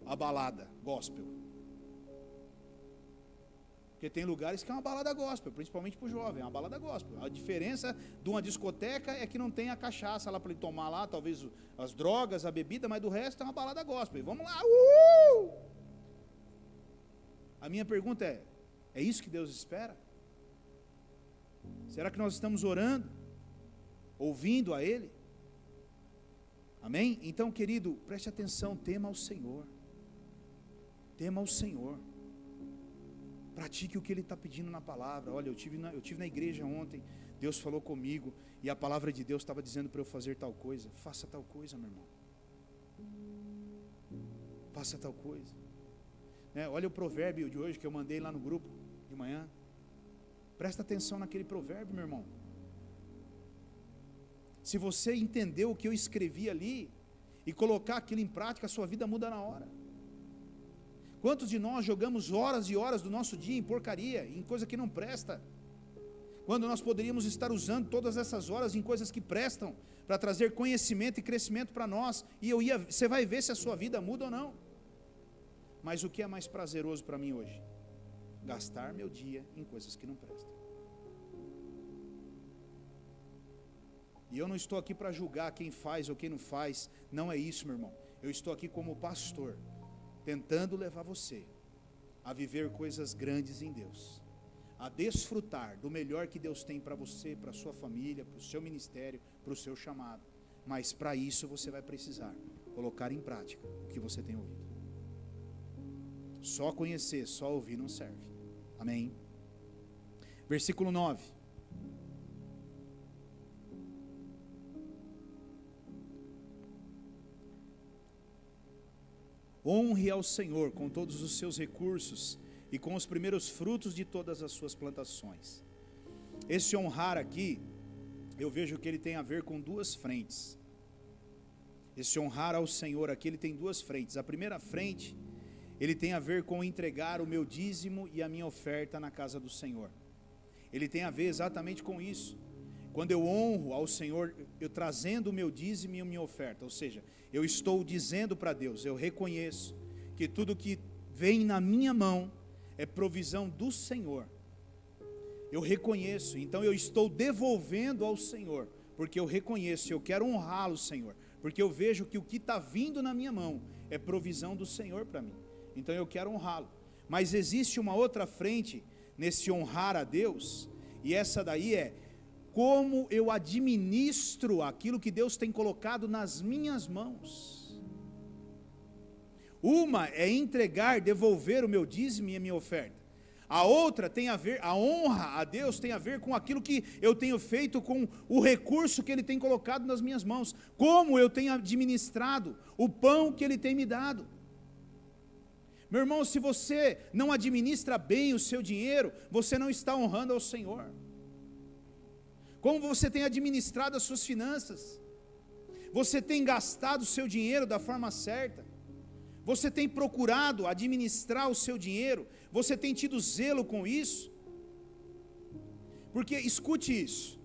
a balada gospel? Porque tem lugares que é uma balada gospel, principalmente para o jovem, é uma balada gospel. A diferença de uma discoteca é que não tem a cachaça lá para ele tomar lá, talvez as drogas, a bebida, mas do resto é uma balada gospel. E vamos lá, A minha pergunta é isso que Deus espera? Será que nós estamos orando, ouvindo a Ele? Amém? Então, querido, preste atenção, tema ao Senhor. Tema ao Senhor. Pratique o que Ele está pedindo na palavra. Olha, eu tive na igreja ontem, Deus falou comigo, e a palavra de Deus estava dizendo para eu fazer tal coisa. Faça tal coisa, meu irmão. Faça tal coisa. Olha o provérbio de hoje que eu mandei lá no grupo de manhã. Presta atenção naquele provérbio, meu irmão. Se você entender o que eu escrevi ali e colocar aquilo em prática, a sua vida muda na hora. Quantos de nós jogamos horas e horas do nosso dia em porcaria, em coisa que não presta, quando nós poderíamos estar usando todas essas horas em coisas que prestam, para trazer conhecimento e crescimento para nós, e você vai ver se a sua vida muda ou não. Mas o que é mais prazeroso para mim hoje? Gastar meu dia em coisas que não prestam. E eu não estou aqui para julgar quem faz ou quem não faz, não é isso, meu irmão. Eu estou aqui como pastor, tentando levar você a viver coisas grandes em Deus, a desfrutar do melhor que Deus tem para você, para a sua família, para o seu ministério, para o seu chamado. Mas para isso você vai precisar colocar em prática o que você tem ouvido. Só conhecer, só ouvir não serve. Amém? Versículo 9. Honre ao Senhor com todos os seus recursos e com os primeiros frutos de todas as suas plantações. Esse honrar aqui, eu vejo que ele tem a ver com duas frentes. Esse honrar ao Senhor aqui, ele tem duas frentes. A primeira frente, ele tem a ver com entregar o meu dízimo e a minha oferta na casa do Senhor. Ele tem a ver exatamente com isso. Quando eu honro ao Senhor, eu trazendo o meu dízimo e a minha oferta, ou seja, eu estou dizendo para Deus, eu reconheço que tudo que vem na minha mão é provisão do Senhor. Eu reconheço, então eu estou devolvendo ao Senhor, porque eu reconheço, eu quero honrá-lo, Senhor, porque eu vejo que o que está vindo na minha mão é provisão do Senhor para mim, então eu quero honrá-lo. Mas existe uma outra frente nesse honrar a Deus, e essa daí é como eu administro aquilo que Deus tem colocado nas minhas mãos. Uma é entregar, devolver o meu dízimo e a minha oferta. A outra tem a ver, a honra a Deus tem a ver com aquilo que eu tenho feito com o recurso que Ele tem colocado nas minhas mãos. Como eu tenho administrado o pão que Ele tem me dado. Meu irmão, se você não administra bem o seu dinheiro, você não está honrando ao Senhor. Como você tem administrado as suas finanças? Você tem gastado o seu dinheiro da forma certa? Você tem procurado administrar o seu dinheiro? Você tem tido zelo com isso? Porque, escute isso,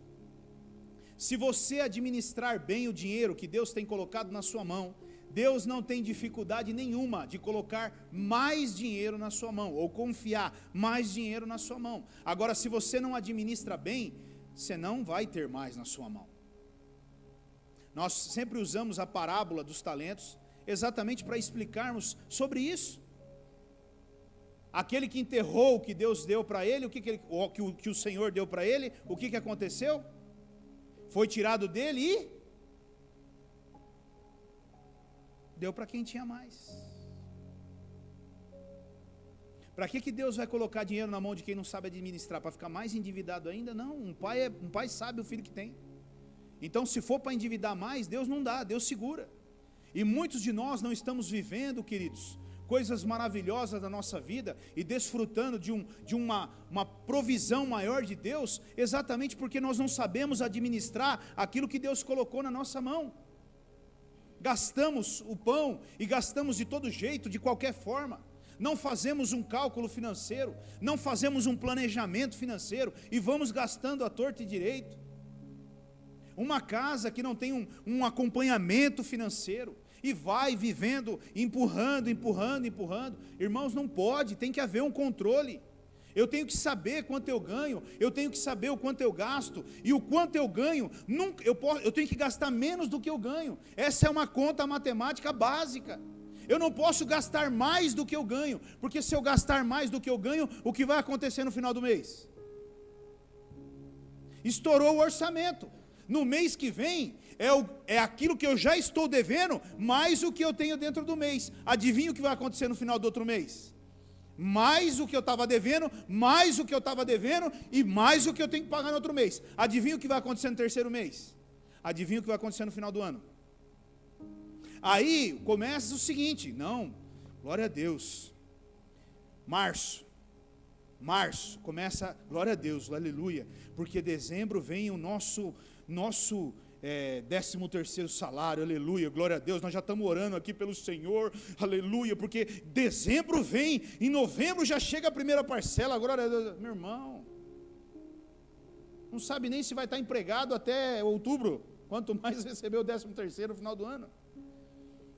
se você administrar bem o dinheiro que Deus tem colocado na sua mão, Deus não tem dificuldade nenhuma de colocar mais dinheiro na sua mão, ou confiar mais dinheiro na sua mão. Agora, se você não administra bem, você não vai ter mais na sua mão. Nós sempre usamos a parábola dos talentos exatamente para explicarmos sobre isso. Aquele que enterrou o que Deus deu para ele, o que o Senhor deu para ele, o que aconteceu? Foi tirado dele e deu para quem tinha mais. Para que Deus vai colocar dinheiro na mão de quem não sabe administrar? Para ficar mais endividado ainda? Não, um pai sabe o filho que tem. Então, se for para endividar mais, Deus não dá, Deus segura. E muitos de nós não estamos vivendo, queridos, coisas maravilhosas da nossa vida e desfrutando de uma provisão maior de Deus, exatamente porque nós não sabemos administrar aquilo que Deus colocou na nossa mão. Gastamos o pão e gastamos de todo jeito, de qualquer forma. Não fazemos um cálculo financeiro, não fazemos um planejamento financeiro e vamos gastando à torta e direito. Uma casa que não tem um acompanhamento financeiro e vai vivendo, empurrando. Irmãos, não pode, tem que haver um controle. Eu tenho que saber quanto eu ganho, eu tenho que saber o quanto eu gasto, e o quanto eu ganho, eu tenho que gastar menos do que eu ganho. Essa é uma conta matemática básica. Eu não posso gastar mais do que eu ganho, porque se eu gastar mais do que eu ganho, o que vai acontecer no final do mês? Estourou o orçamento. No mês que vem, é aquilo que eu já estou devendo, mais o que eu tenho dentro do mês. Adivinha o que vai acontecer no final do outro mês? Mais o que eu estava devendo, mais o que eu estava devendo, e mais o que eu tenho que pagar no outro mês. Adivinha o que vai acontecer no terceiro mês? Adivinha o que vai acontecer no final do ano? Aí começa o seguinte, não, glória a Deus, março, começa, glória a Deus, aleluia, porque dezembro vem o nosso 13º salário, aleluia, glória a Deus, nós já estamos orando aqui pelo Senhor, aleluia, porque dezembro vem, em novembro já chega a primeira parcela, glória a Deus. Meu irmão, não sabe nem se vai estar empregado até outubro, quanto mais receber o 13º no final do ano.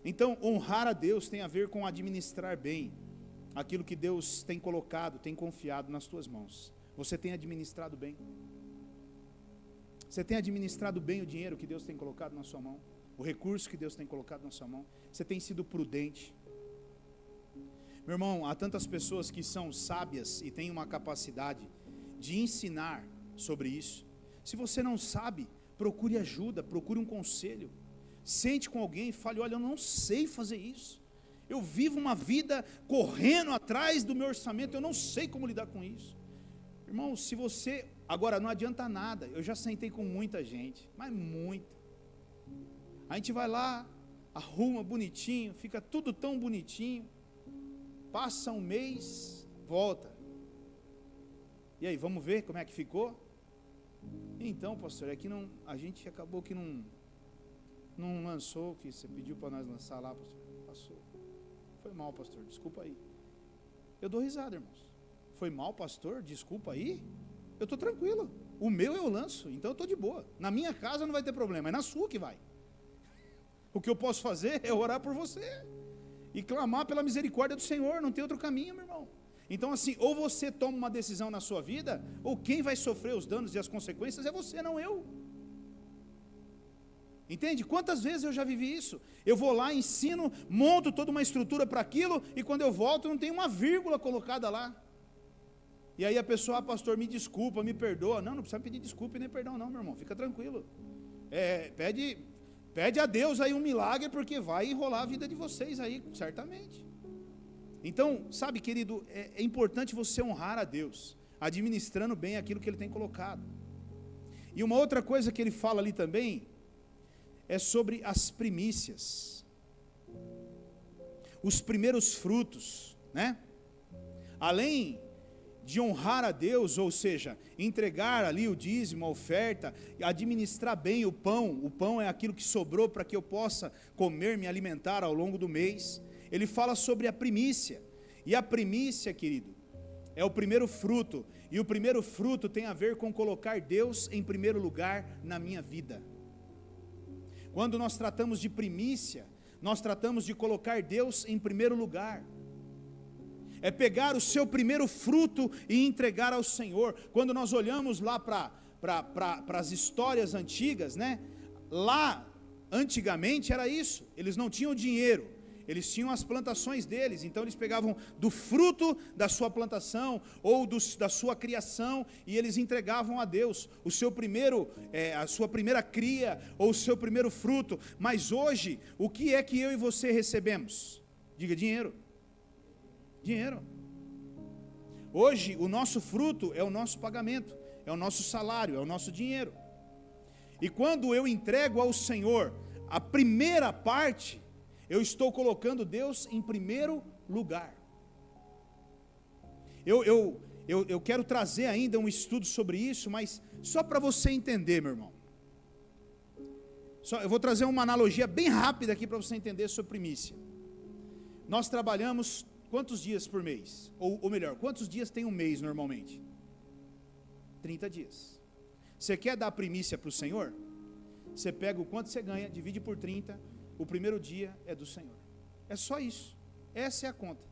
Então, honrar a Deus tem a ver com administrar bem aquilo que Deus tem colocado, tem confiado nas tuas mãos. Você tem administrado bem? Você tem administrado bem o dinheiro que Deus tem colocado na sua mão? O recurso que Deus tem colocado na sua mão? Você tem sido prudente? Meu irmão, há tantas pessoas que são sábias e têm uma capacidade de ensinar sobre isso. Se você não sabe, procure ajuda, procure um conselho. Sente com alguém e fale, olha, eu não sei fazer isso. Eu vivo uma vida correndo atrás do meu orçamento, eu não sei como lidar com isso. Irmão, se você... Agora, não adianta nada, eu já sentei com muita gente, mas muita. A gente vai lá, arruma bonitinho, fica tudo tão bonitinho, passa um mês, volta. E aí, vamos ver como é que ficou? Então, pastor, é que não, a gente acabou que não lançou o que você pediu para nós lançar lá, pastor. Passou. Foi mal, pastor, desculpa aí. Eu dou risada, irmãos. Foi mal, pastor, desculpa aí. Eu estou tranquilo. O meu eu lanço, então eu estou de boa. Na minha casa não vai ter problema, é na sua que vai. O que eu posso fazer é orar por você e clamar pela misericórdia do Senhor, não tem outro caminho, meu irmão. Então assim, ou você toma uma decisão na sua vida, ou quem vai sofrer os danos e as consequências é você, não eu. Entende? Quantas vezes eu já vivi isso? Eu vou lá, ensino, monto toda uma estrutura para aquilo, e quando eu volto não tem uma vírgula colocada lá. E aí a pessoa, pastor, me desculpa, me perdoa. Não precisa pedir desculpa e nem perdão não, meu irmão, fica tranquilo. Pede a Deus aí um milagre, porque vai enrolar a vida de vocês aí, certamente. Então, sabe, querido, é importante você honrar a Deus, administrando bem aquilo que Ele tem colocado. E uma outra coisa que ele fala ali também, é sobre as primícias, os primeiros frutos, né? Além de honrar a Deus, ou seja, entregar ali o dízimo, a oferta, administrar bem o pão é aquilo que sobrou para que eu possa comer, me alimentar ao longo do mês. Ele fala sobre a primícia, e a primícia, querido, é o primeiro fruto, e o primeiro fruto tem a ver com colocar Deus em primeiro lugar na minha vida. Quando nós tratamos de primícia, nós tratamos de colocar Deus em primeiro lugar. É pegar o seu primeiro fruto e entregar ao Senhor. Quando nós olhamos lá para as histórias antigas, né? Lá, antigamente era isso, eles não tinham dinheiro, eles tinham as plantações deles, então eles pegavam do fruto da sua plantação, ou da sua criação, e eles entregavam a Deus, o seu primeiro, a sua primeira cria, ou o seu primeiro fruto. Mas hoje, o que é que eu e você recebemos? Diga, dinheiro. Dinheiro. Hoje, o nosso fruto é o nosso pagamento, é o nosso salário, é o nosso dinheiro. E quando eu entrego ao Senhor a primeira parte, eu estou colocando Deus em primeiro lugar. Eu quero trazer ainda um estudo sobre isso, mas só para você entender, meu irmão. Eu vou trazer uma analogia bem rápida aqui para você entender sobre primícia. Nós trabalhamos quantos dias por mês? Ou melhor, quantos dias tem um mês normalmente? 30 dias. Você quer dar primícia para o Senhor? Você pega o quanto você ganha, divide por 30, o primeiro dia é do Senhor. É só isso. Essa é a conta.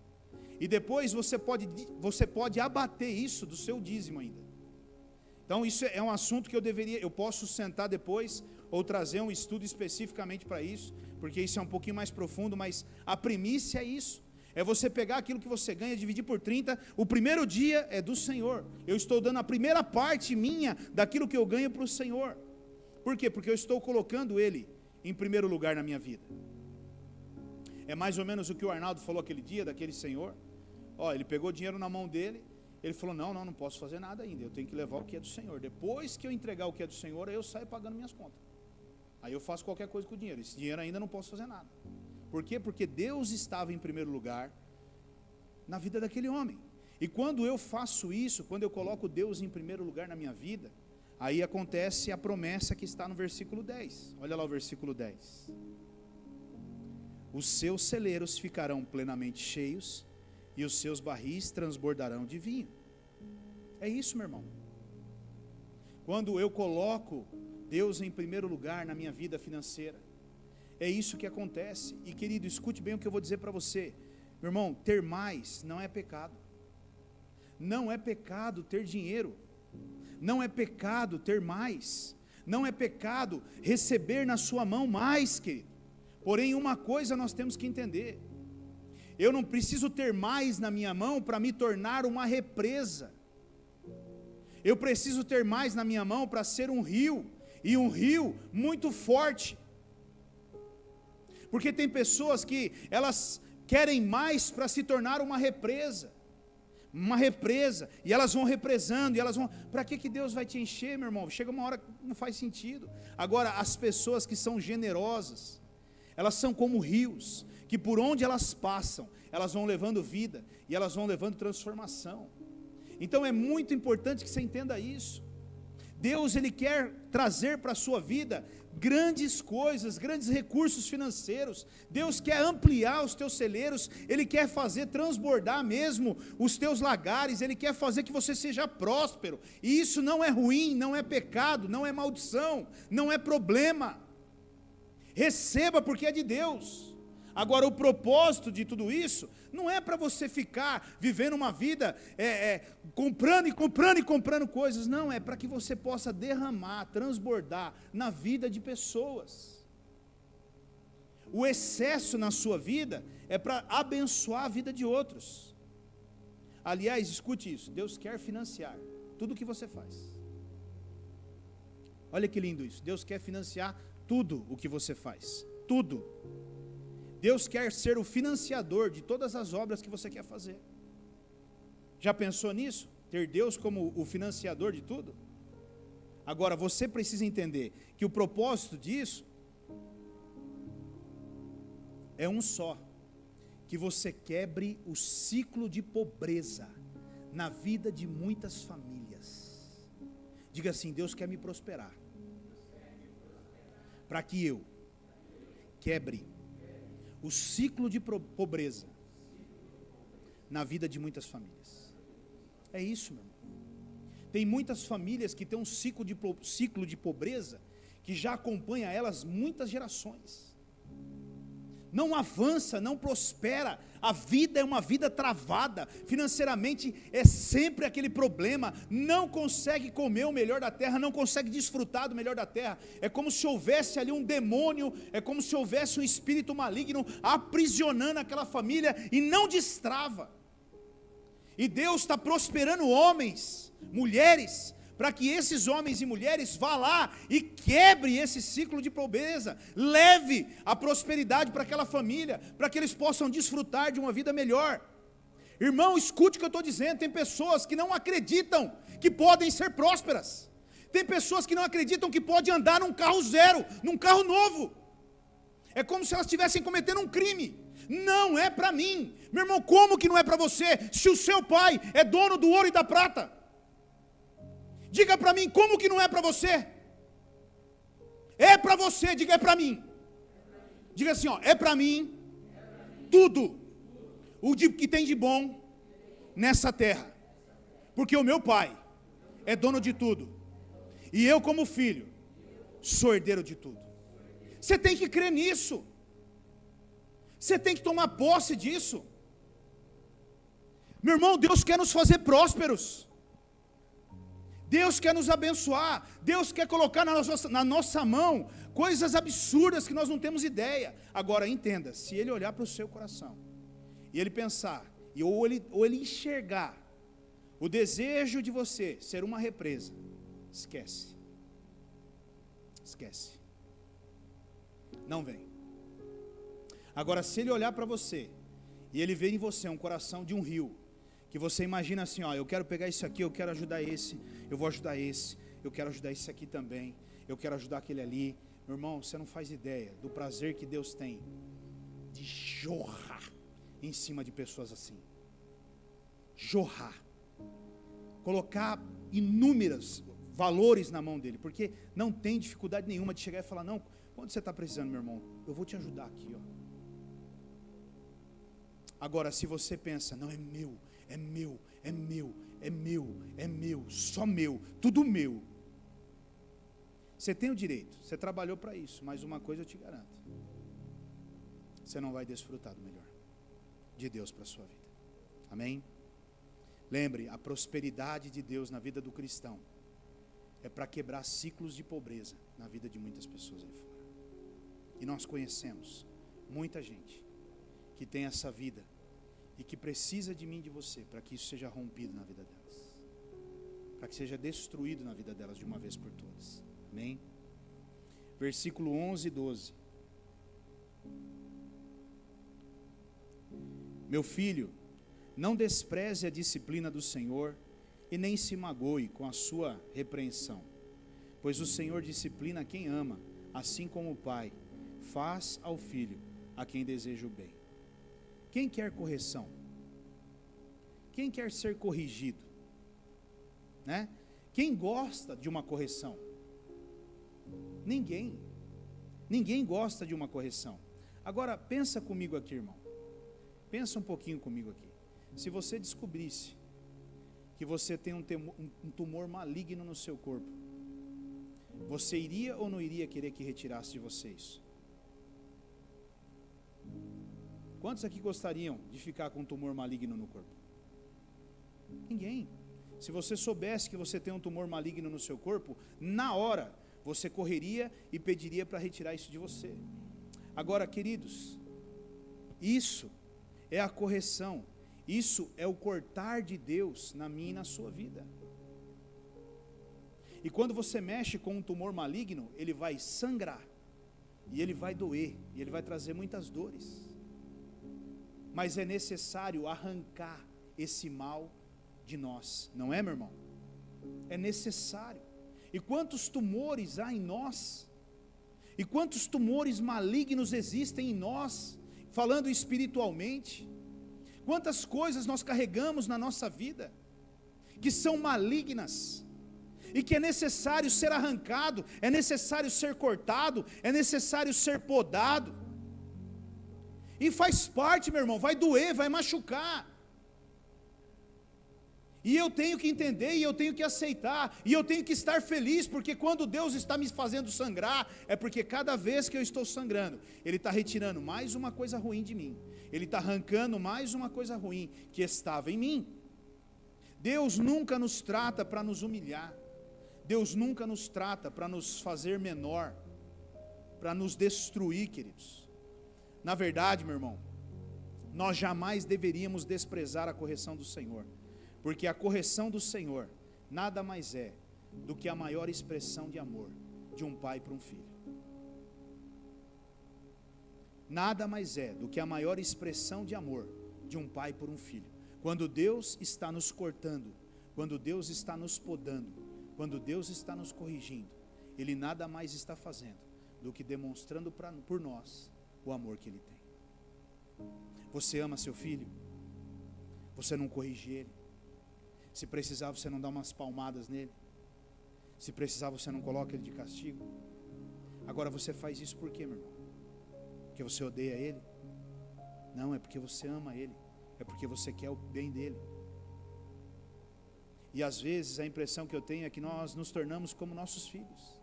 E depois você pode abater isso do seu dízimo ainda. Então isso é um assunto que eu posso sentar depois, ou trazer um estudo especificamente para isso, porque isso é um pouquinho mais profundo, mas a primícia é isso. É você pegar aquilo que você ganha, dividir por 30, o primeiro dia é do Senhor. Eu estou dando a primeira parte minha daquilo que eu ganho para o Senhor. Por quê? Porque eu estou colocando Ele em primeiro lugar na minha vida. É mais ou menos o que o Arnaldo falou aquele dia, daquele senhor. Ele pegou dinheiro na mão dele, ele falou, não posso fazer nada ainda, eu tenho que levar o que é do Senhor. Depois que eu entregar o que é do Senhor, aí eu saio pagando minhas contas. Aí eu faço qualquer coisa com o dinheiro. Esse dinheiro ainda não posso fazer nada. Por quê? Porque Deus estava em primeiro lugar na vida daquele homem. E quando eu faço isso, quando eu coloco Deus em primeiro lugar na minha vida, aí acontece a promessa que está no versículo 10. Olha lá o versículo 10. Os seus celeiros ficarão plenamente cheios e os seus barris transbordarão de vinho. É isso, meu irmão. Quando eu coloco Deus em primeiro lugar na minha vida financeira, é isso que acontece. E querido, escute bem o que eu vou dizer para você. Meu irmão, ter mais não é pecado. Não é pecado ter dinheiro. Não é pecado ter mais. Não é pecado receber na sua mão mais, querido. Porém, uma coisa nós temos que entender. Eu não preciso ter mais na minha mão para me tornar uma represa. Eu preciso ter mais na minha mão para ser um rio. E um rio muito forte. Porque tem pessoas que elas querem mais para se tornar uma represa, e elas vão represando, e elas vão, para que Deus vai te encher, meu irmão? Chega uma hora que não faz sentido. Agora, as pessoas que são generosas, elas são como rios, que por onde elas passam, elas vão levando vida, e elas vão levando transformação. Então é muito importante que você entenda isso. Deus, Ele quer trazer para a sua vida grandes coisas, grandes recursos financeiros. Deus quer ampliar os teus celeiros, Ele quer fazer transbordar mesmo os teus lagares, Ele quer fazer que você seja próspero, e isso não é ruim, não é pecado, não é maldição, não é problema. Receba porque é de Deus. Agora, o propósito de tudo isso não é para você ficar vivendo uma vida comprando e comprando coisas. Não, é para que você possa derramar, transbordar na vida de pessoas. O excesso na sua vida é para abençoar a vida de outros. Aliás, escute isso, Deus quer financiar tudo o que você faz. Olha que lindo isso, Deus quer financiar tudo o que você faz, tudo. Deus quer ser o financiador de todas as obras que você quer fazer. Já pensou nisso? Ter Deus como o financiador de tudo? Agora, você precisa entender que o propósito disso é um só: que você quebre o ciclo de pobreza na vida de muitas famílias. Diga assim: Deus quer me prosperar, para que eu quebre o ciclo de pobreza na vida de muitas famílias. É isso, meu irmão. Tem muitas famílias que têm um ciclo de pobreza que já acompanha elas muitas gerações. Não avança, não prospera, a vida é uma vida travada, financeiramente é sempre aquele problema, não consegue comer o melhor da terra, não consegue desfrutar do melhor da terra, é como se houvesse ali um demônio, é como se houvesse um espírito maligno aprisionando aquela família e não destrava. E Deus está prosperando homens, mulheres, para que esses homens e mulheres vá lá e quebre esse ciclo de pobreza, leve a prosperidade para aquela família, para que eles possam desfrutar de uma vida melhor. Irmão, escute o que eu estou dizendo. Tem pessoas que não acreditam que podem ser prósperas. Tem pessoas que não acreditam que pode andar num carro zero, num carro novo. É como se elas estivessem cometendo um crime. Não é para mim. Meu irmão, como que não é para você? Se o seu pai é dono do ouro e da prata. Diga para mim, como que não é para você? É para você, diga, é para mim. Diga assim, ó, é para mim tudo o que tem de bom nessa terra. Porque o meu pai é dono de tudo. E eu, como filho, sou herdeiro de tudo. Você tem que crer nisso. Você tem que tomar posse disso. Meu irmão, Deus quer nos fazer prósperos. Deus quer nos abençoar. Deus quer colocar na nossa mão coisas absurdas que nós não temos ideia. Agora entenda, se Ele olhar para o seu coração e Ele pensar, ou ele enxergar o desejo de você ser uma represa, esquece. Esquece. Não vem. Agora, se Ele olhar para você e Ele ver em você um coração de um rio, que você imagina assim, ó, eu quero pegar isso aqui, eu quero ajudar esse, eu vou ajudar esse, eu quero ajudar esse aqui também, eu quero ajudar aquele ali. Meu irmão, você não faz ideia do prazer que Deus tem de jorrar em cima de pessoas assim. Jorrar. Colocar inúmeros valores na mão dele, porque não tem dificuldade nenhuma de chegar e falar, não, quando você está precisando, meu irmão, eu vou te ajudar aqui, ó. Agora, se você pensa, não, é meu, é meu, é meu, é meu, é meu, só meu, tudo meu. Você tem o direito, você trabalhou para isso, mas uma coisa eu te garanto, você não vai desfrutar do melhor de Deus para a sua vida. Amém? Lembre, a prosperidade de Deus na vida do cristão é para quebrar ciclos de pobreza na vida de muitas pessoas aí fora. E nós conhecemos muita gente que tem essa vida e que precisa de mim e de você para que isso seja rompido na vida delas, para que seja destruído na vida delas de uma vez por todas. Amém? Versículo 11 e 12. Meu filho, não despreze a disciplina do Senhor e nem se magoe com a sua repreensão, pois o Senhor disciplina quem ama, assim como o pai faz ao filho a quem deseja o bem. Quem quer correção? Quem quer ser corrigido? Né? Quem gosta de uma correção? Ninguém. Ninguém gosta de uma correção. Agora, pensa comigo aqui, irmão. Pensa um pouquinho comigo aqui. Se você descobrisse que você tem um tumor maligno no seu corpo, você iria ou não iria querer que retirasse de você isso? Quantos aqui gostariam de ficar com um tumor maligno no corpo? Ninguém. Se você soubesse que você tem um tumor maligno no seu corpo, na hora você correria e pediria para retirar isso de você. Agora, queridos, isso é a correção, isso é o cortar de Deus na minha e na sua vida. E quando você mexe com um tumor maligno, ele vai sangrar, e ele vai doer, e ele vai trazer muitas dores. Mas é necessário arrancar esse mal de nós, não é, meu irmão? É necessário. E quantos tumores há em nós? E quantos tumores malignos existem em nós, falando espiritualmente? Quantas coisas nós carregamos na nossa vida, que são malignas, e que é necessário ser arrancado, é necessário ser cortado, é necessário ser podado. E faz parte, meu irmão, vai doer, vai machucar. E eu tenho que entender, e eu tenho que aceitar, e eu tenho que estar feliz, porque quando Deus está me fazendo sangrar, é porque cada vez que eu estou sangrando, Ele está retirando mais uma coisa ruim de mim, Ele está arrancando mais uma coisa ruim que estava em mim. Deus nunca nos trata para nos humilhar, Deus nunca nos trata para nos fazer menor, para nos destruir, queridos. Na verdade, meu irmão, nós jamais deveríamos desprezar a correção do Senhor, porque a correção do Senhor nada mais é do que a maior expressão de amor de um pai para um filho. Nada mais é do que a maior expressão de amor de um pai por um filho. Quando Deus está nos cortando, quando Deus está nos podando, quando Deus está nos corrigindo, Ele nada mais está fazendo do que demonstrando por nós o amor que Ele tem. Você ama seu filho? Você não corrige ele? Se precisar, você não dá umas palmadas nele? Se precisar, você não coloca ele de castigo? Agora você faz isso por quê, meu irmão? Porque você odeia ele? Não, é porque você ama ele. É porque você quer o bem dele. E às vezes a impressão que eu tenho é que nós nos tornamos como nossos filhos.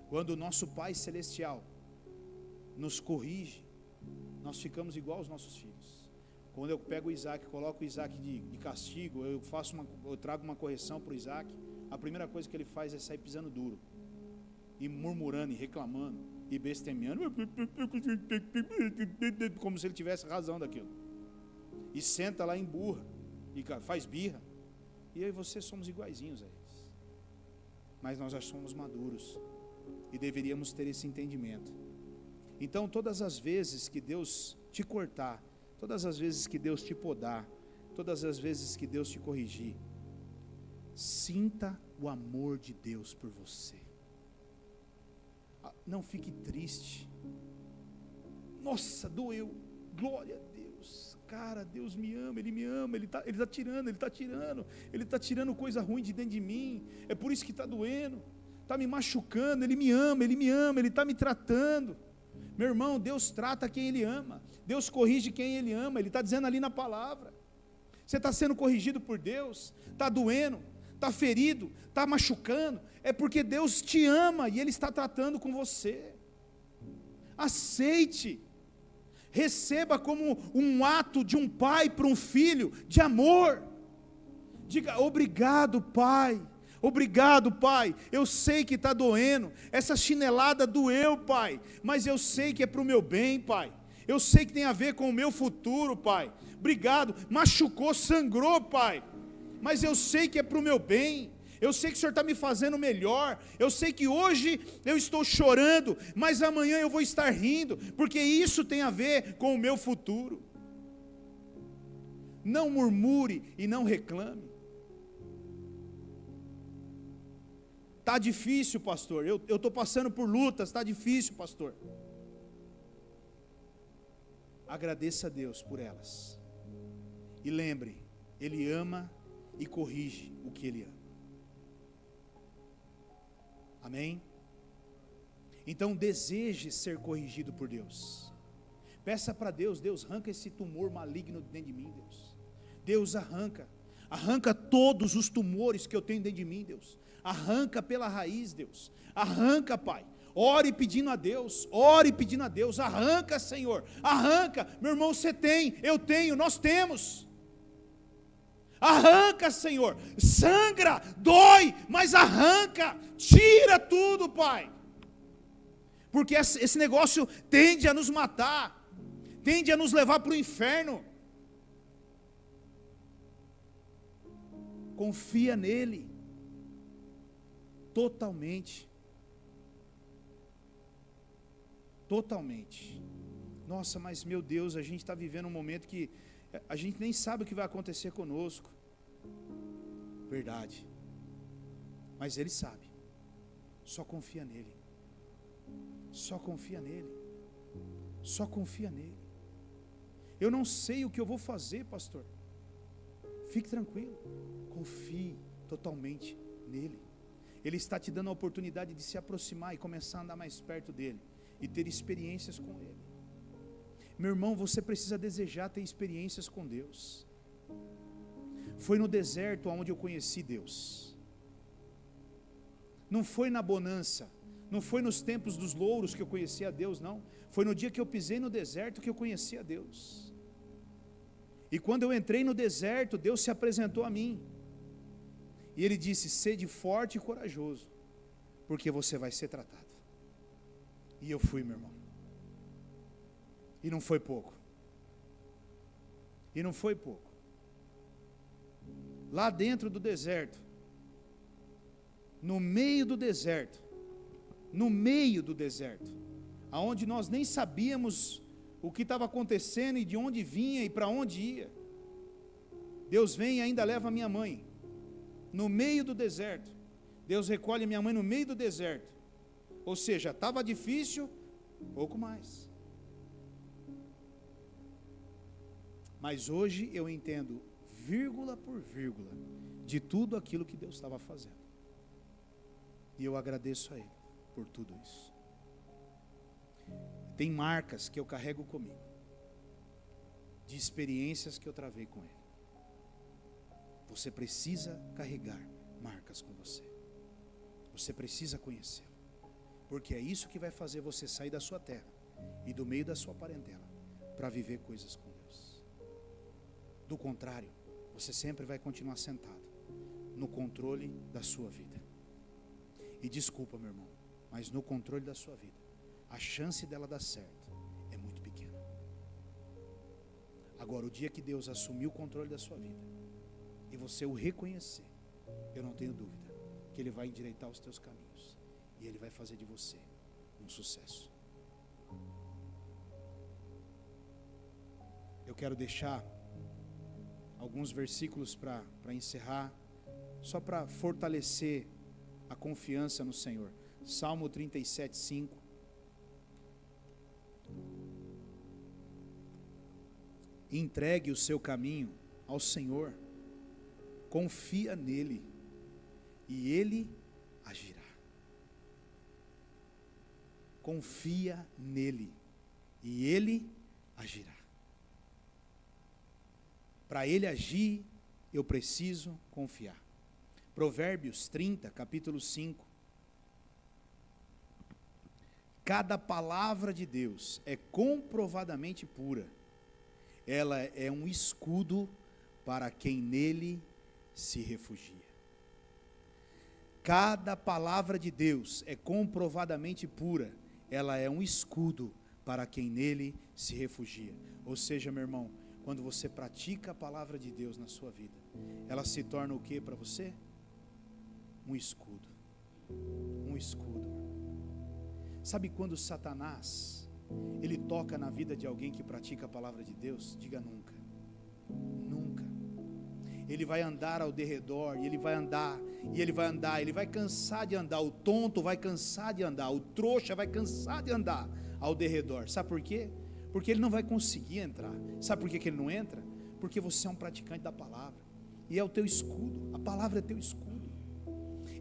Quando o nosso Pai Celestial nos corrige, nós ficamos igual aos nossos filhos. Quando eu pego o Isaac, coloco o Isaac de castigo, eu trago uma correção para o Isaac, a primeira coisa que ele faz é sair pisando duro, e murmurando, e reclamando, e bestemeando, como se ele tivesse razão daquilo. E senta lá em burra, e faz birra. E eu e você somos iguaizinhos a eles. Mas nós já somos maduros, e deveríamos ter esse entendimento. Então, todas as vezes que Deus te cortar, todas as vezes que Deus te podar, todas as vezes que Deus te corrigir, sinta o amor de Deus por você. Não fique triste. Nossa, doeu. Glória a Deus. Cara, Deus me ama, Ele me ama, Ele está tirando coisa ruim de dentro de mim. É por isso que está doendo, está me machucando. Ele me ama, Ele está me tratando. Meu irmão, Deus trata quem Ele ama, Deus corrige quem Ele ama, Ele está dizendo ali na palavra. Você está sendo corrigido por Deus, está doendo, está ferido, está machucando, é porque Deus te ama e Ele está tratando com você. Aceite, receba como um ato de um pai para um filho, de amor. Diga: obrigado, Pai. Obrigado, Pai, eu sei que está doendo, essa chinelada doeu, Pai, mas eu sei que é para o meu bem, Pai, eu sei que tem a ver com o meu futuro, Pai. Obrigado, machucou, sangrou, Pai, mas eu sei que é para o meu bem, eu sei que o Senhor está me fazendo melhor, eu sei que hoje eu estou chorando, mas amanhã eu vou estar rindo, porque isso tem a ver com o meu futuro. Não murmure e não reclame. Está difícil, pastor, eu estou passando por lutas, está difícil, pastor. Agradeça a Deus por elas. E lembre, Ele ama e corrige o que Ele ama. Amém? Então deseje ser corrigido por Deus. Peça para Deus: Deus, arranca esse tumor maligno dentro de mim, Deus. Deus, arranca todos os tumores que eu tenho dentro de mim, Deus. Arranca pela raiz, Deus. Arranca, Pai. Ore pedindo a Deus. Arranca, Senhor. Arranca. Meu irmão, você tem, eu tenho, nós temos. Arranca, Senhor. Sangra, dói, mas arranca. Tira tudo, Pai. Porque esse negócio tende a nos matar. Tende a nos levar para o inferno. Confia nele. Totalmente. Nossa, mas meu Deus, a gente está vivendo um momento que a gente nem sabe o que vai acontecer conosco. Verdade. Mas Ele sabe. Só confia nele. Eu não sei o que eu vou fazer, pastor. Fique tranquilo. Confie totalmente nele. Ele está te dando a oportunidade de se aproximar e começar a andar mais perto dele e ter experiências com ele. Meu irmão, você precisa desejar ter experiências com Deus. Foi no deserto onde eu conheci Deus. Não foi na bonança, não foi nos tempos dos louros que eu conheci a Deus, não. Foi no dia que eu pisei no deserto que eu conheci a Deus. E quando eu entrei no deserto, Deus se apresentou a mim. E Ele disse: sede forte e corajoso, porque você vai ser tratado. E eu fui, meu irmão. E não foi pouco. Lá dentro do deserto, no meio do deserto, aonde nós nem sabíamos o que estava acontecendo e de onde vinha e para onde ia. Deus vem e ainda leva a minha mãe no meio do deserto. Deus recolhe a minha mãe no meio do deserto. Ou seja, estava difícil, pouco mais. Mas hoje eu entendo, vírgula por vírgula, de tudo aquilo que Deus estava fazendo. E eu agradeço a Ele por tudo isso. Tem marcas que eu carrego comigo, de experiências que eu travei com Ele. Você precisa carregar marcas com você. Você precisa conhecê-lo. Porque é isso que vai fazer você sair da sua terra e do meio da sua parentela para viver coisas com Deus. Do contrário, você sempre vai continuar sentado no controle da sua vida. E desculpa, meu irmão, mas no controle da sua vida, a chance dela dar certo é muito pequena. Agora, o dia que Deus assumir o controle da sua vida e você o reconhecer, eu não tenho dúvida que Ele vai endireitar os teus caminhos e Ele vai fazer de você um sucesso. Eu quero deixar alguns versículos para encerrar, só para fortalecer a confiança no Senhor. Salmo 37, 5. Entregue o seu caminho ao Senhor, confia nele e Ele agirá. Confia nele e Ele agirá. Para Ele agir, eu preciso confiar. Provérbios 30, capítulo 5. Cada palavra de Deus é comprovadamente pura. Ela é um escudo para quem nele se refugia. Cada palavra de Deus é comprovadamente pura. Ela é um escudo para quem nele se refugia. Ou seja, meu irmão, quando você pratica a palavra de Deus na sua vida, ela se torna o que para você? Um escudo. Um escudo. Sabe quando Satanás, ele toca na vida de alguém que pratica a palavra de Deus? Diga nunca. Nunca. Ele vai andar ao derredor, e ele vai andar, e ele vai andar, ele vai cansar de andar, o tonto vai cansar de andar, o trouxa vai cansar de andar ao derredor. Sabe por quê? Porque ele não vai conseguir entrar. Sabe por que ele não entra? Porque você é um praticante da palavra, e é o teu escudo, a palavra é teu escudo.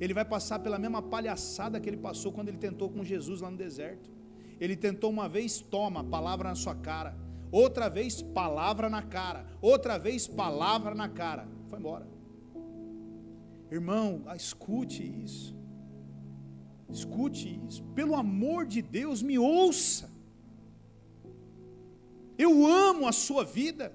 Ele vai passar pela mesma palhaçada que ele passou quando ele tentou com Jesus lá no deserto. Ele tentou uma vez, toma, palavra na sua cara. Outra vez, palavra na cara. Outra vez, palavra na cara. Foi embora. Irmão, escute isso. Escute isso. Pelo amor de Deus, me ouça. Eu amo a sua vida.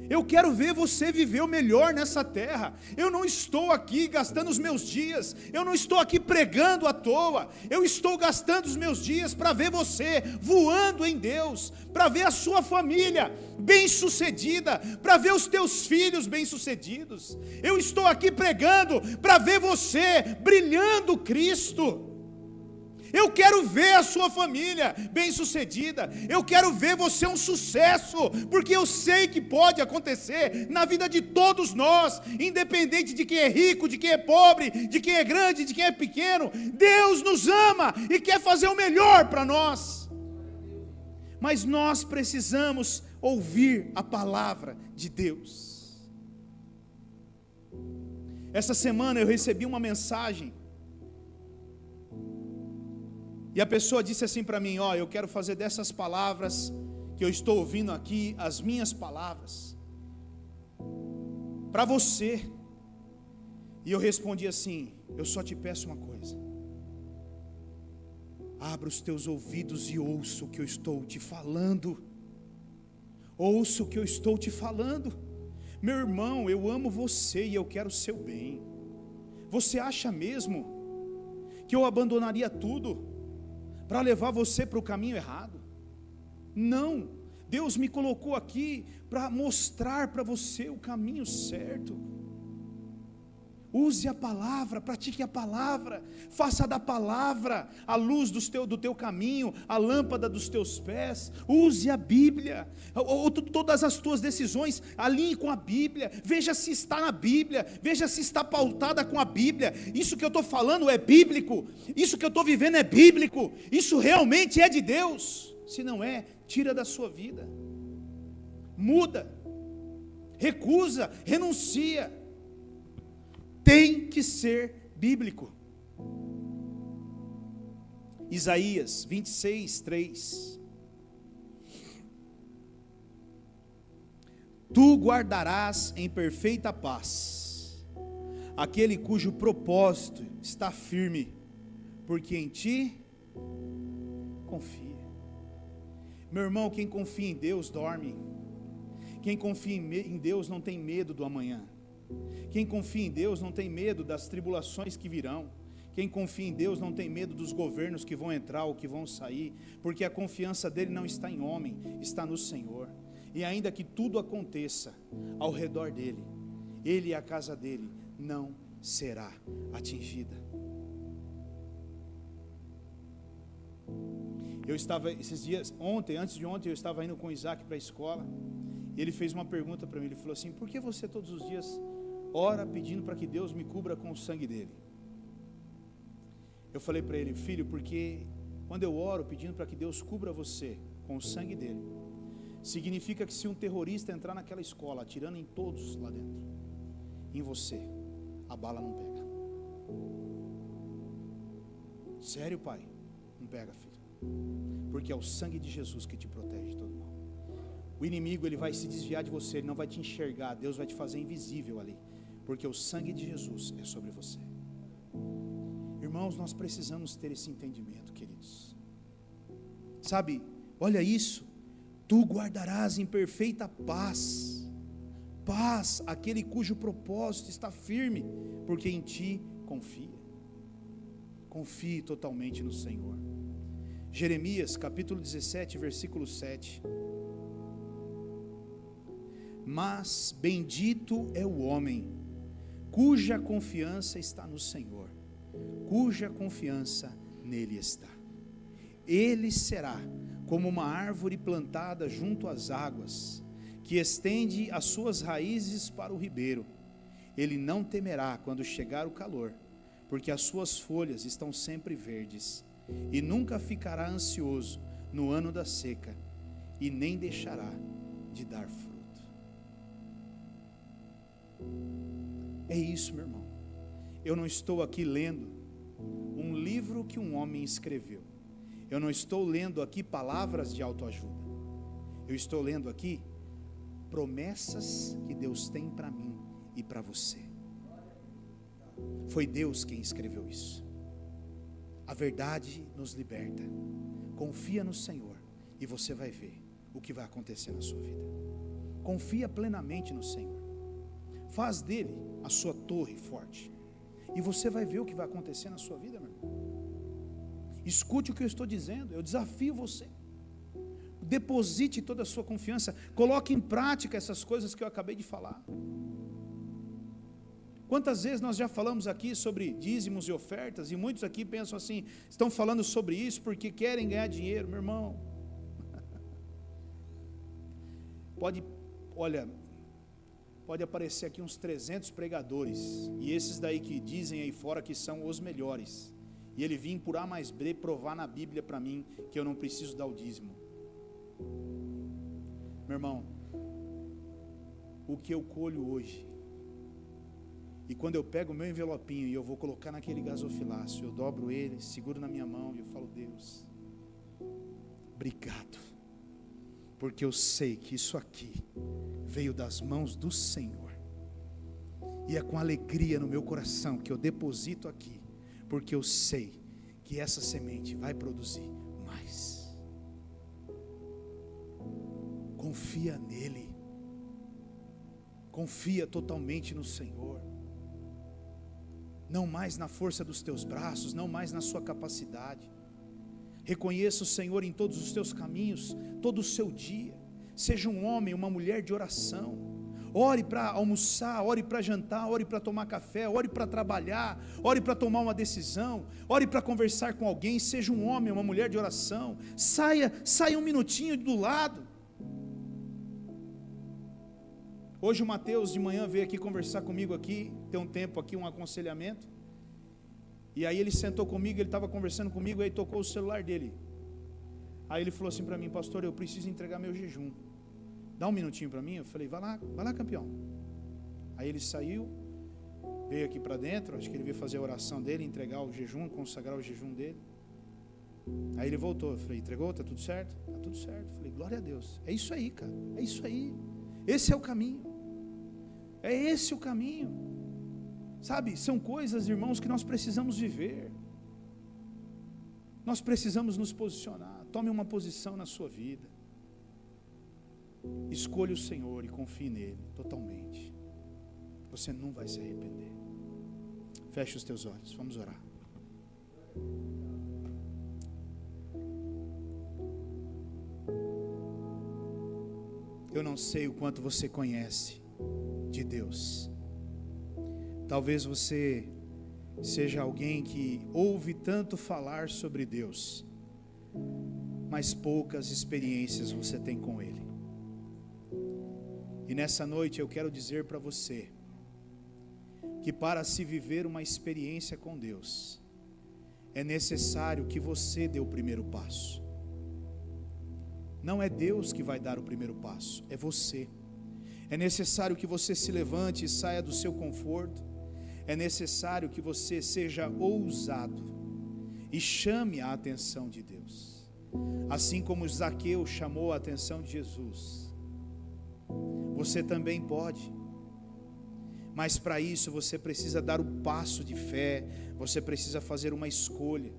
Eu quero ver você viver o melhor nessa terra. Eu não estou aqui gastando os meus dias, eu não estou aqui pregando à toa, eu estou gastando os meus dias para ver você voando em Deus, para ver a sua família bem-sucedida, para ver os teus filhos bem-sucedidos. Eu estou aqui pregando para ver você brilhando Cristo. Eu quero ver a sua família bem-sucedida. Eu quero ver você um sucesso, porque eu sei que pode acontecer na vida de todos nós, independente de quem é rico, de quem é pobre, de quem é grande, de quem é pequeno. Deus nos ama e quer fazer o melhor para nós. Mas nós precisamos ouvir a palavra de Deus. Essa semana eu recebi uma mensagem e a pessoa disse assim para mim: eu quero fazer dessas palavras que eu estou ouvindo aqui, as minhas palavras, para você. E eu respondi assim: eu só te peço uma coisa, abra os teus ouvidos e ouça o que eu estou te falando. Ouça o que eu estou te falando. Meu irmão, eu amo você e eu quero o seu bem. Você acha mesmo que eu abandonaria tudo para levar você para o caminho errado? Não, Deus me colocou aqui para mostrar para você o caminho certo. Use a palavra, pratique a palavra, faça da palavra a luz do teu caminho, a lâmpada dos teus pés. Use a Bíblia, todas as tuas decisões alinhe com a Bíblia, veja se está na Bíblia, veja se está pautada com a Bíblia. Isso que eu estou falando é bíblico, isso que eu estou vivendo é bíblico, isso realmente é de Deus. Se não é, tira da sua vida, muda, recusa, renuncia. Tem que ser bíblico. Isaías 26, 3. Tu guardarás em perfeita paz aquele cujo propósito está firme, porque em ti confia. Meu irmão, quem confia em Deus dorme. Quem confia em Deus não tem medo do amanhã. Quem confia em Deus não tem medo das tribulações que virão. Quem confia em Deus não tem medo dos governos que vão entrar ou que vão sair, porque a confiança dele não está em homem, está no Senhor. E ainda que tudo aconteça ao redor dele, ele e a casa dele não será atingida. Eu estava esses dias, antes de ontem, eu estava indo com o Isaac para a escola, e ele fez uma pergunta para mim. Ele falou assim: por que você todos os dias ora pedindo para que Deus me cubra com o sangue dele? Eu falei para ele: filho, porque quando eu oro pedindo para que Deus cubra você com o sangue dele, significa que se um terrorista entrar naquela escola atirando em todos lá dentro, em você, a bala não pega. Sério, pai? Não pega, filho, porque é o sangue de Jesus que te protege de todo mal. O inimigo, ele vai se desviar de você, ele não vai te enxergar, Deus vai te fazer invisível ali, porque o sangue de Jesus é sobre você. Irmãos, nós precisamos ter esse entendimento, queridos. Sabe, olha isso: tu guardarás em perfeita paz, paz, aquele cujo propósito está firme, porque em ti confia. Confie totalmente no Senhor. Jeremias capítulo 17, versículo 7. Mas bendito é o homem cuja confiança está no Senhor, cuja confiança nele está. Ele será como uma árvore plantada junto às águas, que estende as suas raízes para o ribeiro. Ele não temerá quando chegar o calor, porque as suas folhas estão sempre verdes, e nunca ficará ansioso no ano da seca, e nem deixará de dar fruto. É isso, meu irmão. Eu não estou aqui lendo um livro que um homem escreveu. Eu não estou lendo aqui palavras de autoajuda. Eu estou lendo aqui promessas que Deus tem para mim e para você. Foi Deus quem escreveu isso. A verdade nos liberta. Confia no Senhor e você vai ver o que vai acontecer na sua vida. Confia plenamente no Senhor. Faz dele a sua torre forte, e você vai ver o que vai acontecer na sua vida, meu irmão. Escute o que eu estou dizendo, eu desafio você. Deposite toda a sua confiança, coloque em prática essas coisas que eu acabei de falar. Quantas vezes nós já falamos aqui sobre dízimos e ofertas, e muitos aqui pensam assim, estão falando sobre isso porque querem ganhar dinheiro. Meu irmão, pode aparecer aqui uns 300 pregadores, e esses daí que dizem aí fora que são os melhores, e ele vir por A mais B provar na Bíblia para mim que eu não preciso dar o dízimo. Meu irmão, o que eu colho hoje, e quando eu pego o meu envelopinho e eu vou colocar naquele gasofilácio, eu dobro ele, seguro na minha mão e eu falo: Deus, obrigado, porque eu sei que isso aqui veio das mãos do Senhor, e é com alegria no meu coração que eu deposito aqui, porque eu sei que essa semente vai produzir mais. Confia nele, confia totalmente no Senhor, não mais na força dos teus braços, não mais na sua capacidade. Reconheça o Senhor em todos os teus caminhos, todo o seu dia. Seja um homem, uma mulher de oração. ore para almoçar, ore para jantar, ore para tomar café, ore para trabalhar, ore para tomar uma decisão, ore para conversar com alguém, seja um homem, uma mulher de oração, saia um minutinho do lado. Hoje o Mateus de manhã veio aqui conversar comigo aqui, tem um tempo aqui, um aconselhamento, e aí ele sentou comigo, ele estava conversando comigo, aí tocou o celular dele, aí ele falou assim para mim: pastor, eu preciso entregar meu jejum, dá um minutinho para mim. Eu falei: vai lá campeão. Aí ele saiu, veio aqui para dentro, acho que ele veio fazer a oração dele, entregar o jejum, consagrar o jejum dele. Aí ele voltou, eu falei: entregou? Está tudo certo? Está tudo certo. Eu falei: glória a Deus, é isso aí, cara, é isso aí, esse é o caminho, é esse o caminho, sabe? São coisas, irmãos, que nós precisamos viver, nós precisamos nos posicionar. Tome uma posição na sua vida, escolha o Senhor e confie nele totalmente, você não vai se arrepender. Feche os teus olhos, vamos orar. Eu não sei o quanto você conhece de Deus, talvez você seja alguém que ouve tanto falar sobre Deus, mas poucas experiências você tem com Ele. E nessa noite eu quero dizer para você, que para se viver uma experiência com Deus, é necessário que você dê o primeiro passo. Não é Deus que vai dar o primeiro passo, é você. É necessário que você se levante e saia do seu conforto, é necessário que você seja ousado e chame a atenção de Deus, assim como Zaqueu chamou a atenção de Jesus. Você também pode, mas para isso você precisa dar o passo de fé, você precisa fazer uma escolha,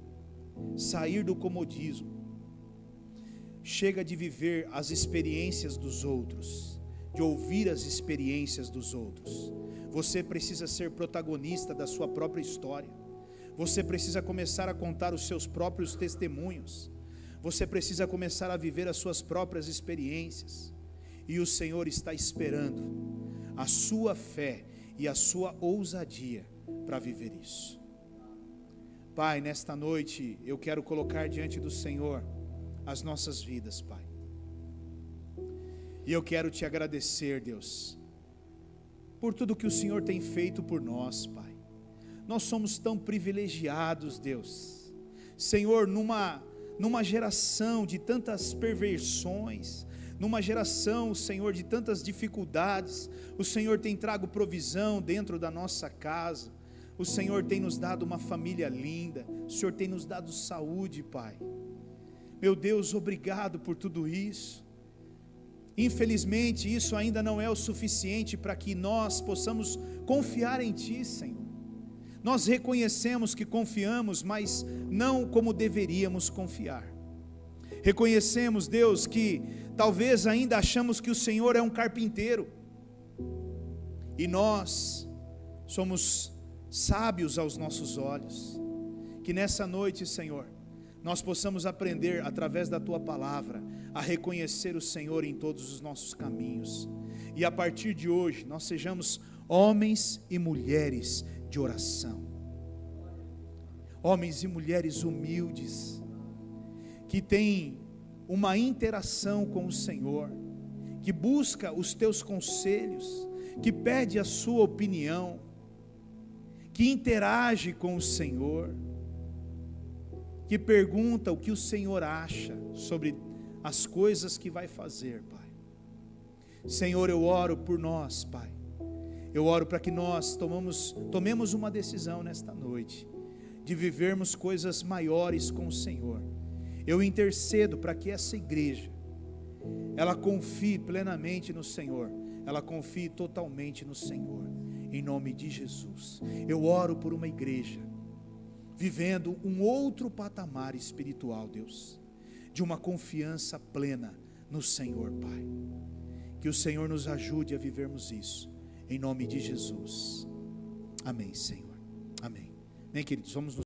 sair do comodismo. Chega de viver as experiências dos outros, de ouvir as experiências dos outros. Você precisa ser protagonista da sua própria história. Você precisa começar a contar os seus próprios testemunhos. Você precisa começar a viver as suas próprias experiências. E o Senhor está esperando a sua fé e a sua ousadia para viver isso. Pai, nesta noite eu quero colocar diante do Senhor as nossas vidas, Pai. E eu quero te agradecer, Deus, por tudo que o Senhor tem feito por nós, Pai. Nós somos tão privilegiados, Deus. Senhor, numa geração de tantas perversões, numa geração, Senhor, de tantas dificuldades, o Senhor tem trago provisão dentro da nossa casa. O Senhor tem nos dado uma família linda. O Senhor tem nos dado saúde, Pai. Meu Deus, obrigado por tudo isso. Infelizmente, isso ainda não é o suficiente para que nós possamos confiar em Ti, Senhor. Nós reconhecemos que confiamos, mas não como deveríamos confiar. Reconhecemos, Deus, que talvez ainda achamos que o Senhor é um carpinteiro, e nós somos sábios aos nossos olhos. Que nessa noite, Senhor, nós possamos aprender através da Tua palavra a reconhecer o Senhor em todos os nossos caminhos, e a partir de hoje nós sejamos homens e mulheres de oração, homens e mulheres humildes, que têm uma interação com o Senhor, que busca os Teus conselhos, que pede a sua opinião, que interage com o Senhor, que pergunta o que o Senhor acha sobre as coisas que vai fazer, Pai. Senhor, eu oro por nós, Pai. Eu oro para que nós tomemos uma decisão nesta noite, de vivermos coisas maiores com o Senhor. Eu intercedo para que essa igreja, ela confie plenamente no Senhor, ela confie totalmente no Senhor, em nome de Jesus. Eu oro por uma igreja, vivendo um outro patamar espiritual, Deus, de uma confiança plena no Senhor, Pai. Que o Senhor nos ajude a vivermos isso, em nome de Jesus. Amém, Senhor. Amém. Bem, queridos, vamos nos